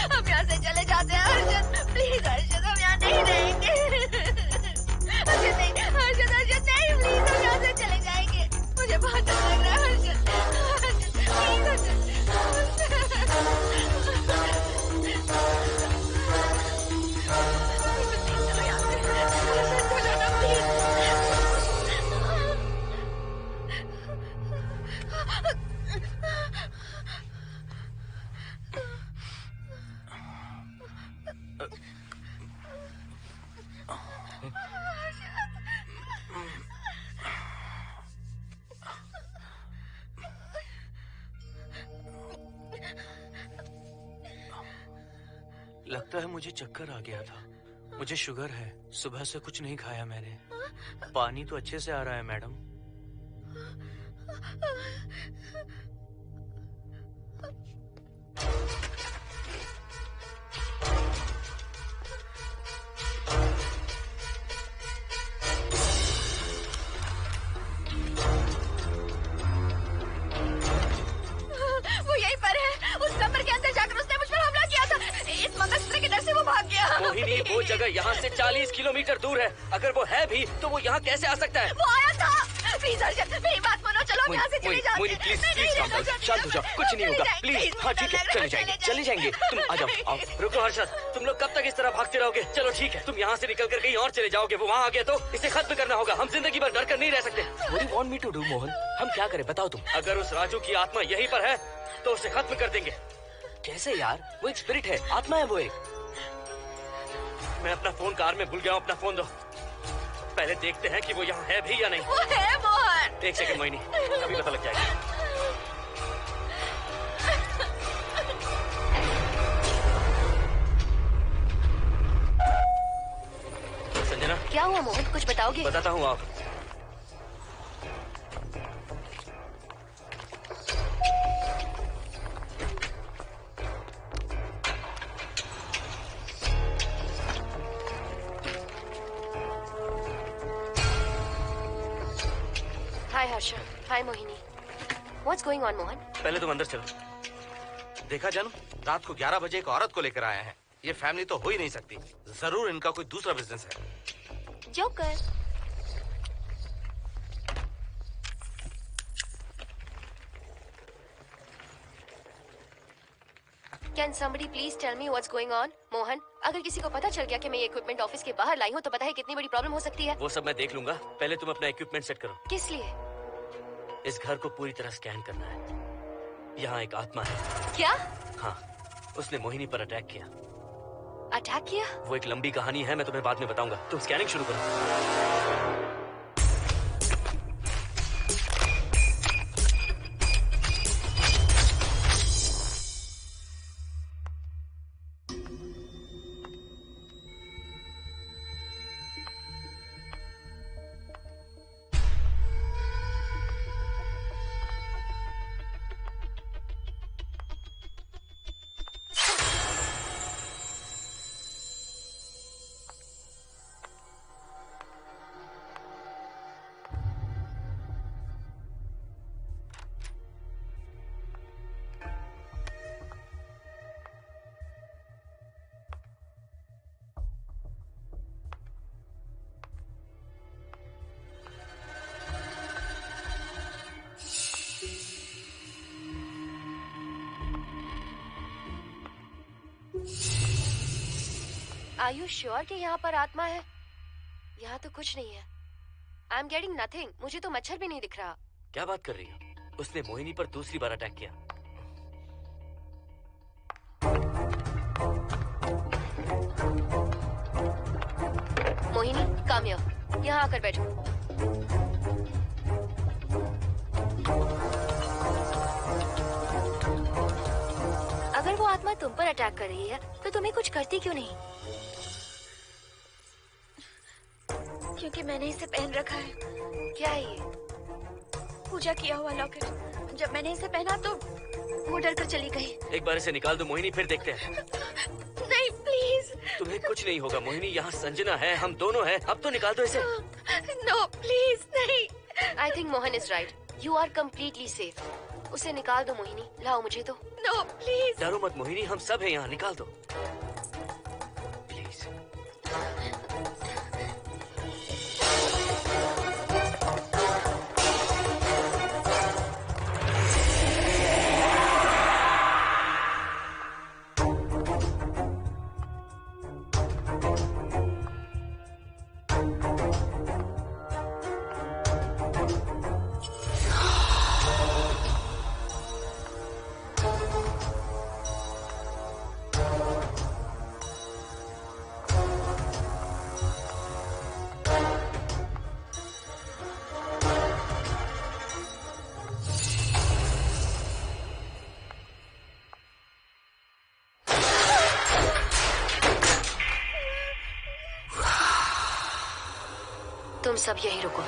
हम यहाँ से चले जाते हैं हर्षद, प्लीज हर्षद, हम यहाँ नहीं रहेंगे। हर्षद नहीं, हर्षद, हर्षद नहीं। लगता है मुझे चक्कर आ गया था। मुझे शुगर है, सुबह से कुछ नहीं खाया मैंने। पानी तो अच्छे से आ रहा है मैडम। वो यहीं पर है। उस कमरे के अंदर जाकर उसने मुझ पर हमला किया था। इस मंगलसूत्र के डर से वो भाग गया। मोहिनी, वो जगह यहाँ से 40 किलोमीटर दूर है। अगर वो है भी तो वो यहाँ कैसे आ सकता है? वो आया था। प्लीज अर्जुन, मेरी बात मानो, चलो हम यहाँ से चले जाते हैं। मोहिनी प्लीज प्लीज काम करो, शांत हो जाओ, कुछ नहीं होगा प्लीज। हाँ ठीक है, चले जाएंगे। तुम आ जाओ, आओ। रुको हर्षद, तुम लोग कब तक इस तरह भागते रहोगे? चलो ठीक है, तुम यहाँ से निकल कर कहीं और चले जाओगे। वो वहाँ आ गया तो इसे खत्म करना होगा। हम जिंदगी भर डर कर नहीं रह सकते। What do you want me to do, Mohan? हम क्या करें बताओ तुम। अगर उस राजू की आत्मा यहीं पर है तो उसे खत्म कर देंगे। कैसे यार? वो एक स्पिरिट है, आत्मा है वो एक। मैं अपना फोन कार में भूल गया हूँ। अपना फोन दो। पहले देखते हैं कि वो यहाँ है भी या नहीं। वो है मोहन। एक सेकंड मोहिनी, अभी पता लग जाएगा। संजना, क्या हुआ मोहन, कुछ बताओगे? बताता हूँ आप। हाय हर्षा, हाय Mohini. What's going on, Mohan? पहले तुम अंदर चलो। देखा जानू, रात को 11 बजे एक औरत को लेकर आया है। ये फैमिली तो हो ही नहीं सकती। जरूर इनका कोई दूसरा बिजनेस है। Joker. Can somebody please tell me what's going on? Mohan, अगर किसी को पता चल गया कि मैं ये इक्विपमेंट ऑफिस के बाहर लाई हूँ तो पता है कितनी बड़ी प्रॉब्लम हो सकती है। वो सब मैं देख लूंगा, पहले तुम अपना इक्विपमेंट सेट करो। किस लिए? इस घर को पूरी तरह स्कैन करना है। यहाँ एक आत्मा है। क्या? हाँ, उसने मोहिनी पर अटैक किया। अटैक किया? वो एक लंबी कहानी है, मैं तुम्हें बाद में बताऊंगा। तुम स्कैनिंग शुरू करो। Are you sure कि यहाँ पर आत्मा है? यहाँ तो कुछ नहीं है। I'm getting nothing. मुझे तो मच्छर भी नहीं दिख रहा। क्या बात कर रही हो? उसने मोहिनी पर दूसरी बार अटैक किया। Mohini, come here. यहाँ आकर बैठो। अगर वो आत्मा तुम पर अटैक कर रही है तो तुम्हें कुछ करती क्यों नहीं? क्योंकि मैंने इसे पहन रखा है। क्या है ये? पूजा किया हुआ लॉकेट। जब मैंने इसे पहना तो वो डर कर चली गई। एक बार इसे निकाल दो मोहिनी, फिर देखते हैं। नहीं प्लीज। तुम्हें कुछ नहीं होगा मोहिनी, यहाँ संजना है, हम दोनों हैं। अब तो निकाल दो इसे। नो प्लीज नहीं। I think Mohan is right. You are completely safe. उसे निकाल दो मोहिनी, लाओ मुझे तो। No please. डरो मत मोहिनी, हम सब हैं यहाँ, निकाल दो प्लीज। तुम सब यही रुको।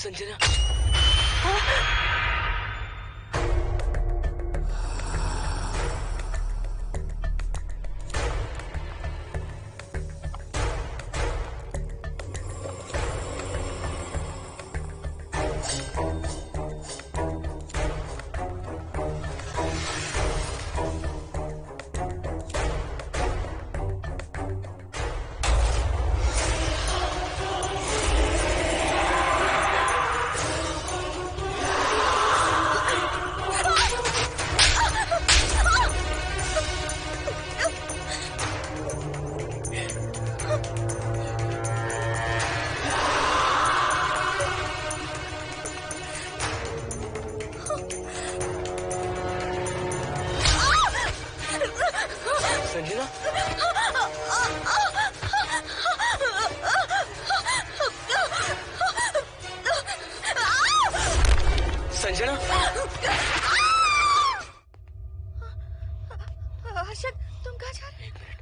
संजना, संजना, संजना, हर्षद, तुम कहाँ जा रहे? एक मिनट।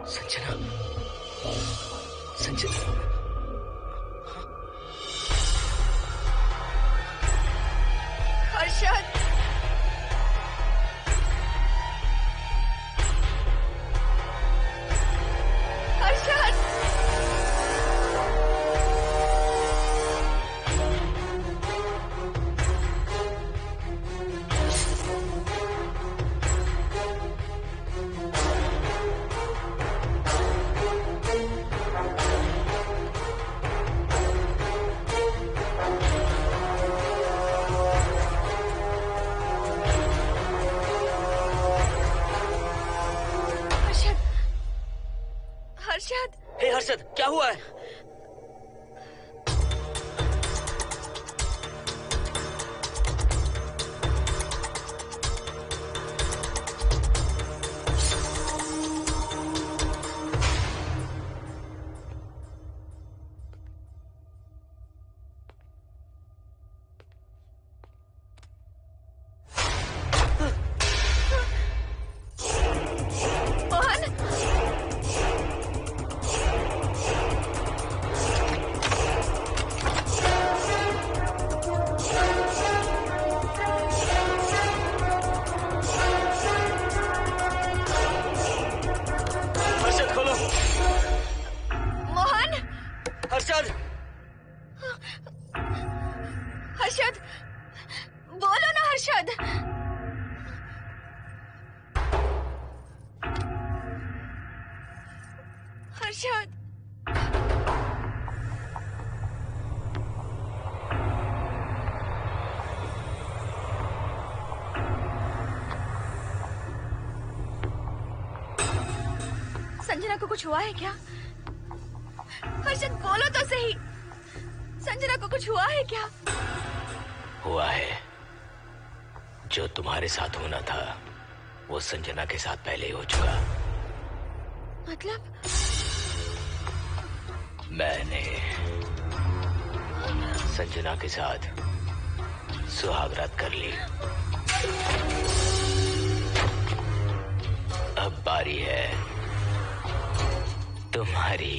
संजना, संजना, हर्षद, हर्षद, हर्षद, हे हर्षद, क्या हुआ है? हर्षद, हर्षद, बोलो ना हर्षद। हर्षद, संजना को कुछ हुआ है क्या? हर्षद बोलो तो सही, संजना को कुछ हुआ है क्या? हुआ है, जो तुम्हारे साथ होना था वो संजना के साथ पहले ही हो चुका। मतलब? मैंने संजना के साथ सुहागरात कर ली। अब बारी है तुम्हारी।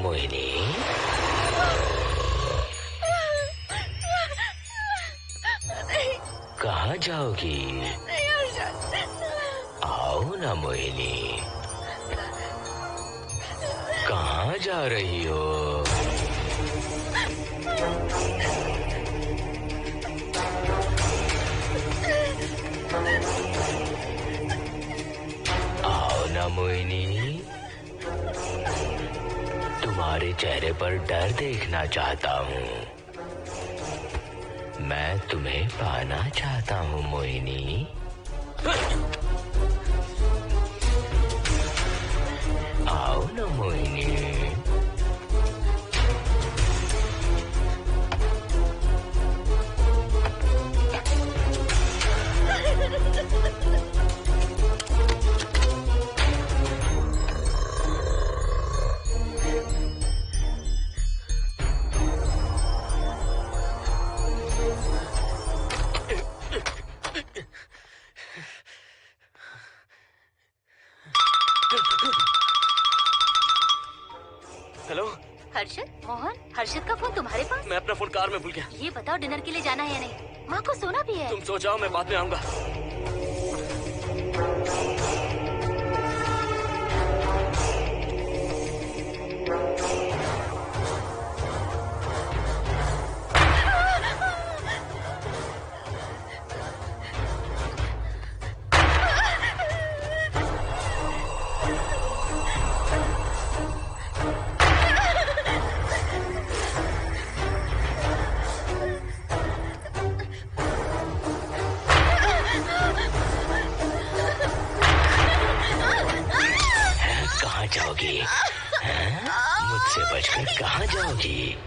मोहिनी, कहाँ जाओगी? आओ ना मोहिनी, कहाँ जा रही हो? आओ ना मोहिनी, तुम्हारे चेहरे पर डर देखना चाहता हूँ। मैं तुम्हें पाना चाहता हूँ मोहिनी। आओ ना मोहिनी। हेलो हर्षद, मोहन, हर्षद का फोन तुम्हारे पास? मैं अपना फोन कार में भूल गया। ये बताओ डिनर के लिए जाना है या नहीं? माँ को सोना भी है। तुम सो जाओ, मैं बाद में आऊंगा। जाओगी? मुझसे बचकर कहाँ जाओगी?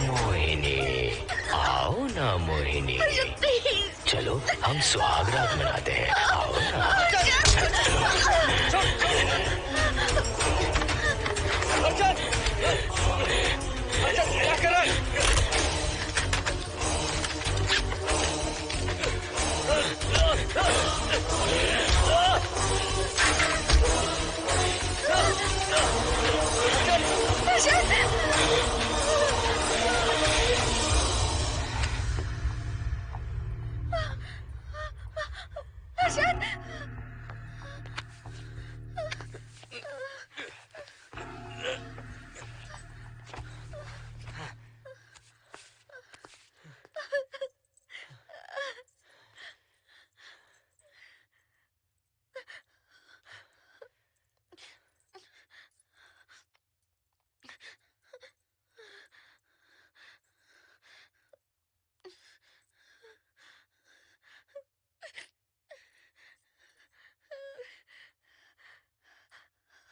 मोहिनी, आओ ना मोहिनी। चलो हम सुहागरात मनाते हैं, आओ ना। क्या कर रहा है?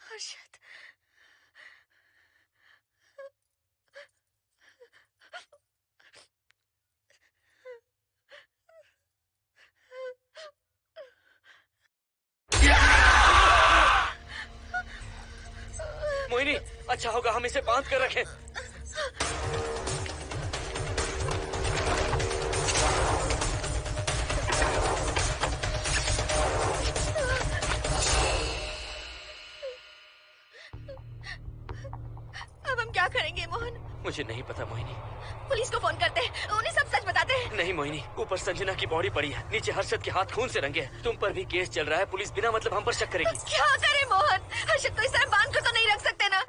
हर्षद, मोहिनी, अच्छा होगा हम इसे बांध कर रखें। अब हम क्या करेंगे मोहन? मुझे नहीं पता मोहिनी। पुलिस को फोन करते हैं, उन्हें सब सच बताते हैं। नहीं मोहिनी, ऊपर संजना की बॉडी पड़ी है, नीचे हर्षद के हाथ खून से रंगे हैं। तुम पर भी केस चल रहा है, पुलिस बिना मतलब हम पर शक करेगी। क्या करे मोहन? हर्षद को इस तरह बांध कर तो नहीं रख सकते ना।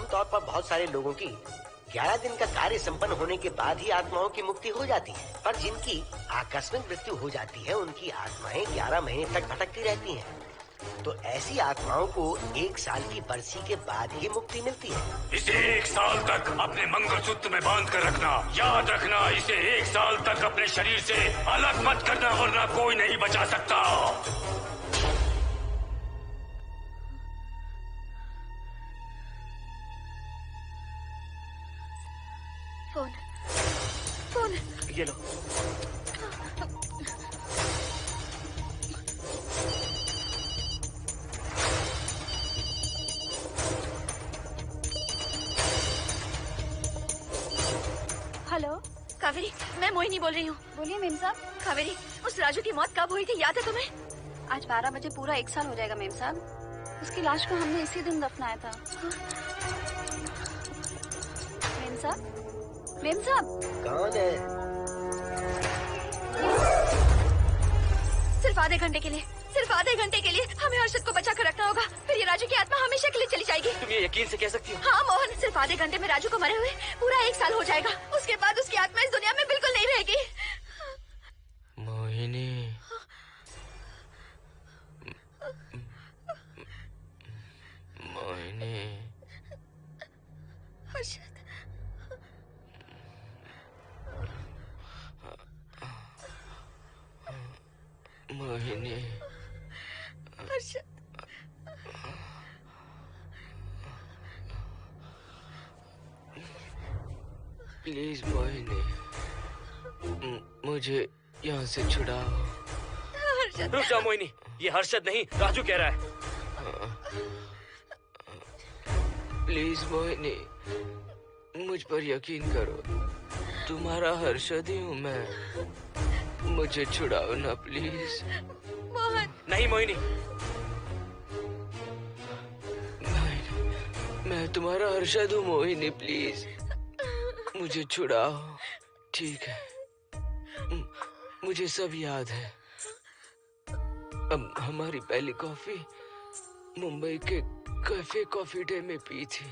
आमतौर पर बहुत सारे लोगों की 11 दिन का कार्य संपन्न होने के बाद ही आत्माओं की मुक्ति हो जाती है, पर जिनकी आकस्मिक मृत्यु हो जाती है उनकी आत्माएं 11 महीने तक भटकती रहती हैं। तो ऐसी आत्माओं को 1 साल की बरसी के बाद ही मुक्ति मिलती है। इसे 1 साल तक अपने मंगलसूत्र में बांध कर रखना। याद रखना, इसे 1 साल तक अपने शरीर से अलग मत करना, वरना कोई नहीं बचा सकता। फोन ये लो। हेलो कावेरी, मैं मोहिनी बोल रही हूँ। बोलिए मेम साहब। कावेरी, उस राजू की मौत कब हुई थी, याद है तुम्हें? आज 12 बजे पूरा 1 साल हो जाएगा मेम साहब। उसकी लाश को हमने इसी दिन दफनाया था। मेम साहब, मेम साहब। कौन है? सिर्फ आधे घंटे के लिए, सिर्फ आधे घंटे के लिए हमें हर्षद को बचा कर रखना होगा, फिर ये राजू की आत्मा हमेशा के लिए चली जाएगी। तुम ये यकीन से कह सकती हो? हाँ मोहन, सिर्फ आधे घंटे में राजू को मरे हुए पूरा 1 साल हो जाएगा। उसके बाद उसकी आत्मा इस दुनिया में बिल्कुल नहीं रहेगी। मोहिनी, मोहिनी, हर्षद, मोहिनी, हर्षद, प्लीज मोहिनी, मुझे यहाँ से छुड़ाओ। हर्षद। रुक जाओ मोहिनी, ये हर्षद नहीं राजू कह रहा है। प्लीज मोहिनी, मुझ पर यकीन करो, तुम्हारा हर्षद ही हूँ मैं। मुझे छुड़ाओ ना प्लीज। मोहन। नहीं मोहिनी, मैं तुम्हारा हर्षद हूँ मोहिनी, प्लीज मुझे छुड़ाओ। ठीक है, मुझे सब याद है। अब हमारी पहली कॉफी मुंबई के कैफे कॉफी डे में पी थी।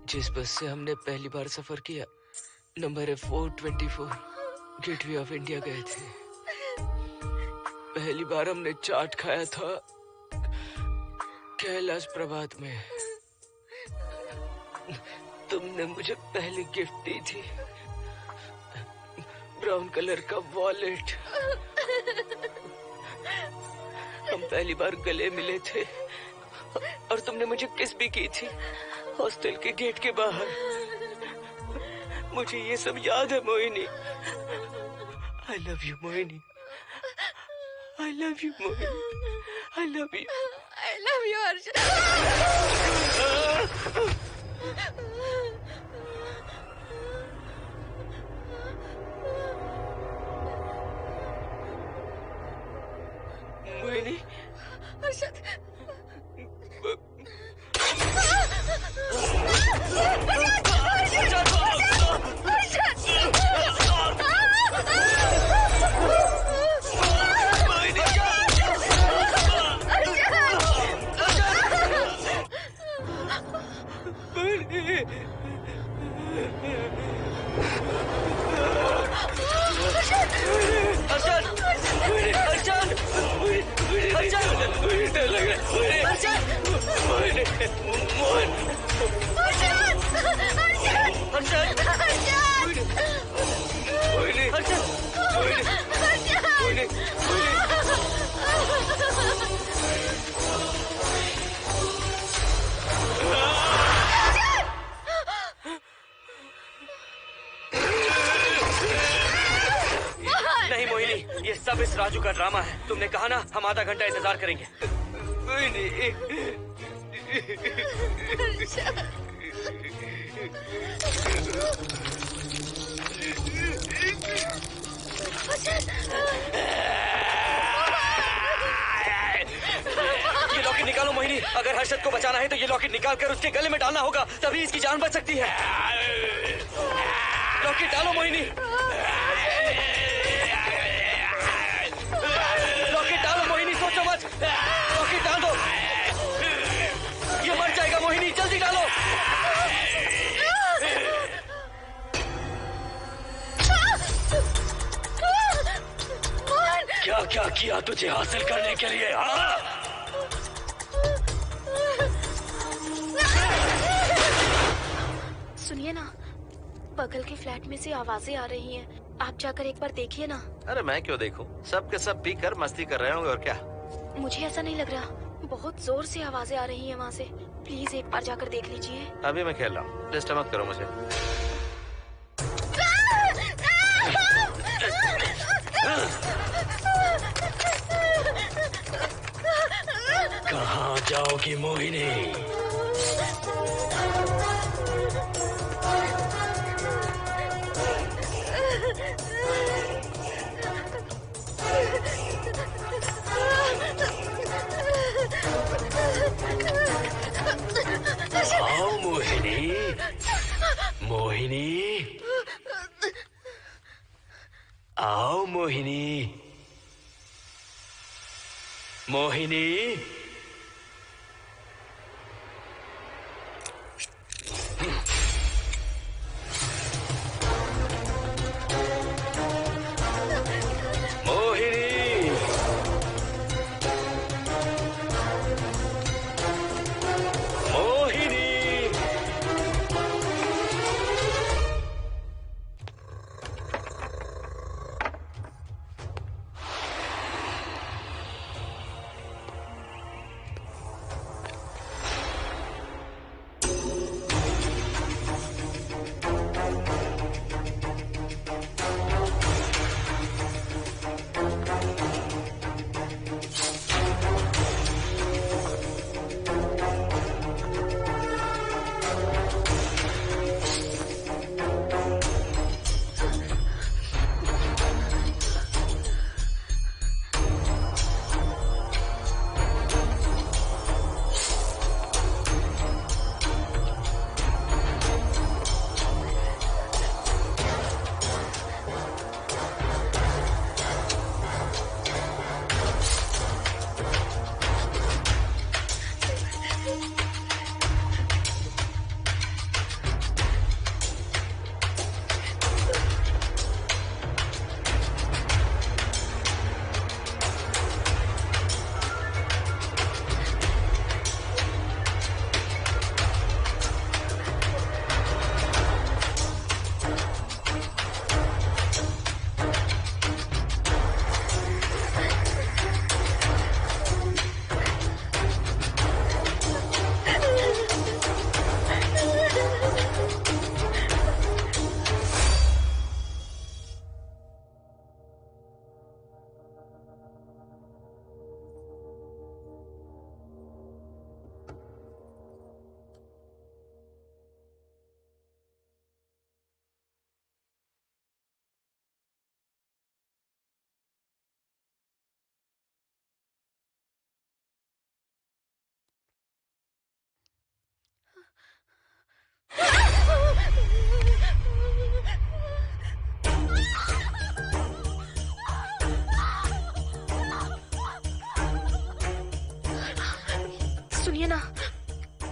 जिस बस से हमने पहली बार सफर किया, नंबर है 424, गेटवे ऑफ इंडिया गए थे। पहली बार हमने चाट खाया था कैलाश प्रभात में। तुमने मुझे पहली गिफ्ट दी थी, ब्राउन कलर का वॉलेट। हम पहली बार गले मिले थे और तुमने मुझे किस भी की थी हॉस्टल के गेट के बाहर। मुझे ये सब याद है Mohini. I love you Mohini, I love you Mohini, I love you, I love you Harshad. Mohini, Harshad, नहीं मोहिनी, ये सब इस राजू का ड्रामा है। तुमने कहा ना हम आधा घंटा इंतजार करेंगे। ये लॉकेट निकालो मोहिनी। अगर हर्षद को बचाना है तो ये लॉकेट निकाल कर उसके गले में डालना होगा, तभी इसकी जान बच सकती है। लॉकेट डालो मोहिनी, लॉकेट डालो मोहिनी, सोचो मत। लॉकेट डाल दो, ये मर जाएगा मोहिनी, जल्दी डालो। क्या किया तुझे हासिल करने के लिए? हाँ? सुनिए ना, बगल के फ्लैट में से आवाजें आ रही हैं। आप जाकर एक बार देखिए ना। अरे मैं क्यों देखूं? सब के सब पी कर मस्ती कर रहे होंगे और क्या। मुझे ऐसा नहीं लग रहा, बहुत जोर से आवाजें आ रही हैं वहाँ से। प्लीज एक बार जाकर देख लीजिए। अभी मैं खेल रहा हूँ, डिस्टर्ब मत करो मुझे। कहाँ जाओगी मोहिनी? आओ मोहिनी, मोहिनी, आओ मोहिनी, मोहिनी। सुनिए ना,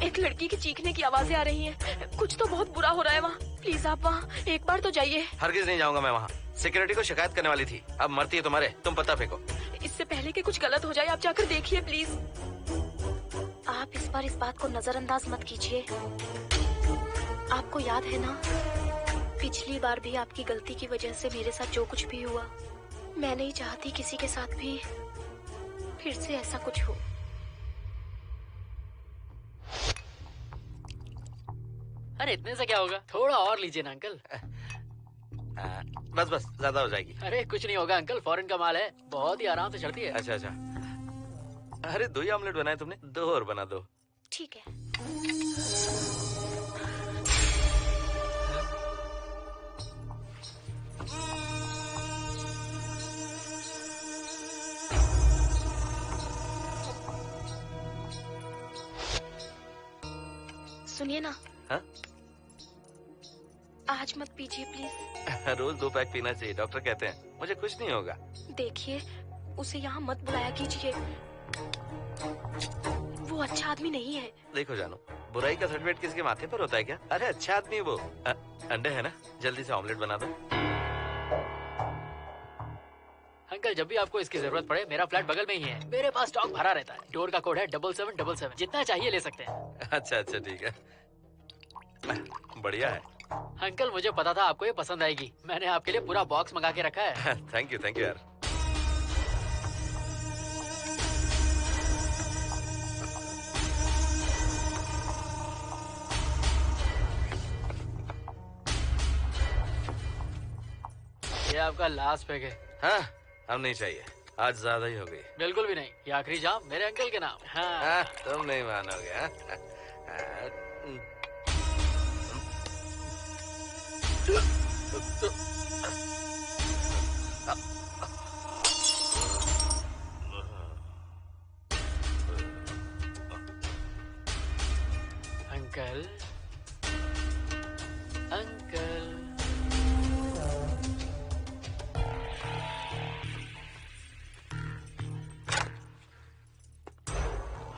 एक लड़की की चीखने की आवाजें आ रही हैं। कुछ तो बहुत बुरा हो रहा है वहाँ। प्लीज आप वहाँ एक बार तो जाइए। हरगिज नहीं जाऊंगा मैं वहाँ। सिक्योरिटी को शिकायत करने वाली थी, अब मरती है तुम्हारे, तुम पता फेंको। इससे पहले कि कुछ गलत हो जाए आप जाकर देखिए प्लीज। आप इस बार इस बात को नजरअंदाज मत कीजिए। आपको याद है ना, पिछली बार भी आपकी गलती की वजह से मेरे साथ जो कुछ भी हुआ, मैं नहीं चाहती किसी के साथ भी फिर से ऐसा कुछ हो। अरे इतने से क्या होगा, थोड़ा और लीजिए ना अंकल। बस बस, ज्यादा हो जाएगी। अरे कुछ नहीं होगा अंकल, फॉरेन का माल है, बहुत ही आराम से चढ़ती है। अच्छा अच्छा। अरे 2 ही ऑमलेट बनाए तुमने, 2 और बना दो। ठीक है। सुनिए ना। हाँ? आज मत पीजिए प्लीज। रोज 2 पैक पीना चाहिए, डॉक्टर कहते हैं। मुझे कुछ नहीं होगा। देखिए, उसे यहाँ मत बुलाया कीजिए, वो अच्छा आदमी नहीं है। देखो जानू, बुराई का सर्टिफिकेट किसके माथे पर होता है क्या? अरे अच्छा आदमी है वो। अंडे है ना, जल्दी से ऑमलेट बना दो। अंकल जब भी आपको इसकी जरूरत पड़े मेरा फ्लैट बगल में ही है। मेरे पास स्टॉक भरा रहता है। डोर का कोड है 7777। जितना चाहिए ले सकते हैं। अच्छा अच्छा ठीक है, बढ़िया है। अंकल मुझे पता था आपको ये पसंद आएगी। मैंने आपके लिए पूरा बॉक्स मंगा के रखा है। थैंक यू यार। ये आपका लास्ट पैक है। हाँ, अब नहीं चाहिए, आज ज्यादा ही हो गई। बिल्कुल भी नहीं, ये आखिरी जाम मेरे अंकल के नाम। हाँ। तुम नहीं मानोगे। Uncle uncle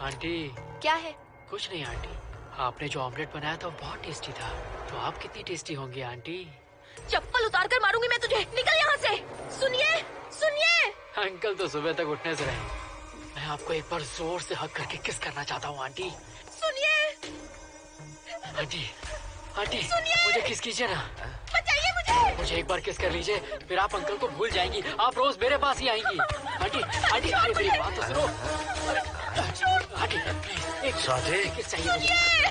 aunty. क्या है? कुछ नहीं आंटी, आपने जो ऑमलेट बनाया था वो बहुत टेस्टी था। तो आप कितनी टेस्टी होंगी आंटी? चप्पल उतार कर मारूंगी मैं तुझे। निकल यहाँ से। सुनिए सुनिए। अंकल तो सुबह तक उठने से रहे। मैं आपको एक बार जोर से हक करके किस करना चाहता हूँ आंटी। सुनिए आंटी आंटी सुनिए। मुझे किस कीजिए ना। बचाइए मुझे। मुझे एक बार किस कर लीजिए, फिर आप अंकल को भूल जाएंगी। आप रोज मेरे पास ही आएंगी। आंटी आंटी अरे मेरी बात तो सुनो। आंटी प्लीज एक स्वाति किस चाहिए मुझे।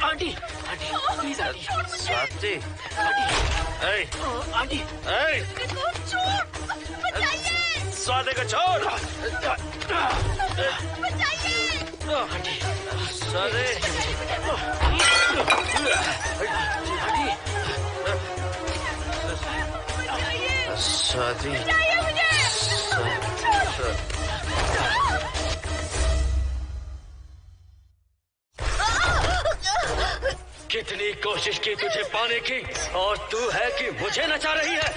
Aunty aunty please aunty. Swati aunty aunty Swati को छोड़। आंटी स्वाति स्वाति कितनी कोशिश की तुझे पाने की, और तू है कि मुझे नचा रही है।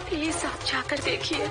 प्लीज आप जाकर देखिए।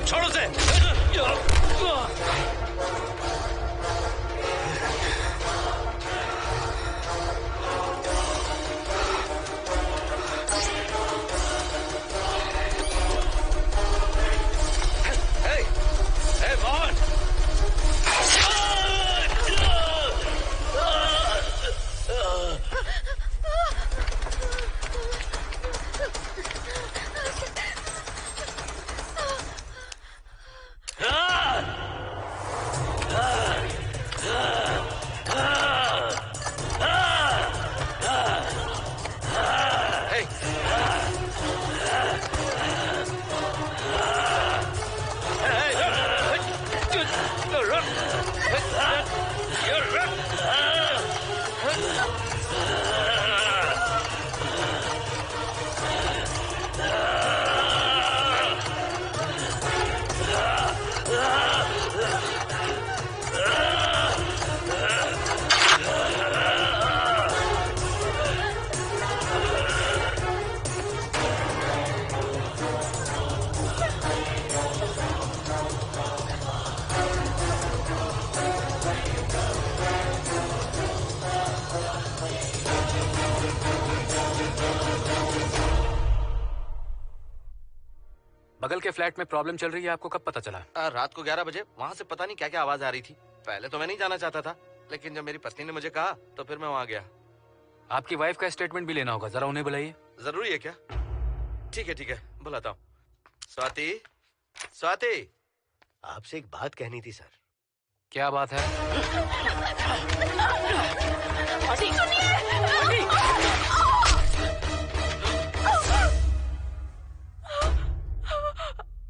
छोड़ उसे। बगल के फ्लैट में प्रॉब्लम चल रही है, आपको कब पता चला? रात को 11 बजे वहाँ से पता नहीं क्या क्या आवाज आ रही थी। पहले तो मैं नहीं जाना चाहता था, लेकिन जब मेरी पत्नी ने मुझे कहा तो फिर मैं वहाँ गया। आपकी वाइफ का स्टेटमेंट भी लेना होगा, जरा उन्हें बुलाइए। जरूरी है क्या? ठीक है, बुलाता हूँ। स्वाति, स्वाति, आपसे एक बात कहनी थी सर। क्या बात है?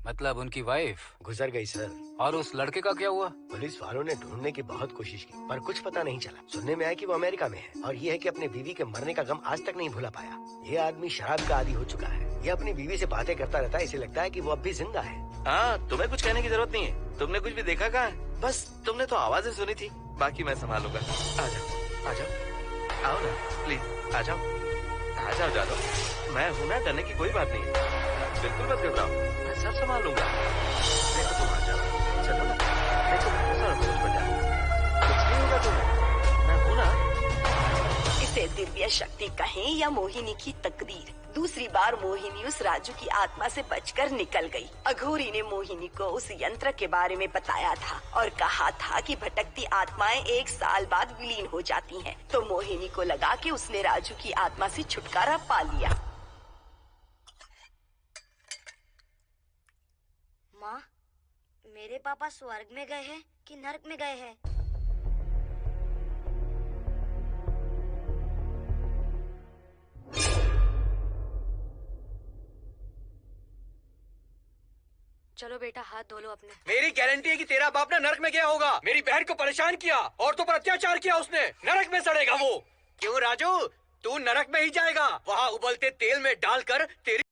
मतलब उनकी वाइफ गुजर गई सर। और उस लड़के का क्या हुआ? पुलिस वालों ने ढूंढने की बहुत कोशिश की, पर कुछ पता नहीं चला। सुनने में आया कि वो अमेरिका में है, और ये है कि अपने बीवी के मरने का गम आज तक नहीं भुला पाया। ये आदमी शराब का आदी हो चुका है। ये अपनी बीवी से बातें करता रहता है, इसे लगता है कि वो अब भी जिंदा है। हाँ, तुम्हें कुछ कहने की जरूरत नहीं है। तुमने कुछ भी देखा कहाँ है? बस तुमने तो आवाजें सुनी थी, बाकी मैं संभालूंगा। आ जाओ, आओ ना प्लीज, आ जाओ जादव। मैं हूँ ना, डरने की कोई बात नहीं है। बिल्कुल मत घबराओ, मैं सब संभाल लूंगा। देखो तुम आ जाओ, चलो ना। देखो सारा कुछ बन जाए, कुछ नहीं होगा तुम्हें, मैं हूँ ना। इसे दिव्य शक्ति कहें या मोहिनी की तकदीर, दूसरी बार मोहिनी उस राजू की आत्मा से बचकर निकल गई। अघोरी ने मोहिनी को उस यंत्र के बारे में बताया था और कहा था कि भटकती आत्माएं 1 साल बाद विलीन हो जाती हैं। तो मोहिनी को लगा कि उसने राजू की आत्मा से छुटकारा पा लिया। माँ, मेरे पापा स्वर्ग में गए हैं कि नरक में गए हैं? चलो बेटा, हाथ धो लो अपने। मेरी गारंटी है कि तेरा बाप ना नरक में गया होगा। मेरी बहन को परेशान किया, औरतों पर अत्याचार किया उसने। नरक में सड़ेगा वो। क्यों राजू, तू नरक में ही जाएगा। वहाँ उबलते तेल में डालकर तेरी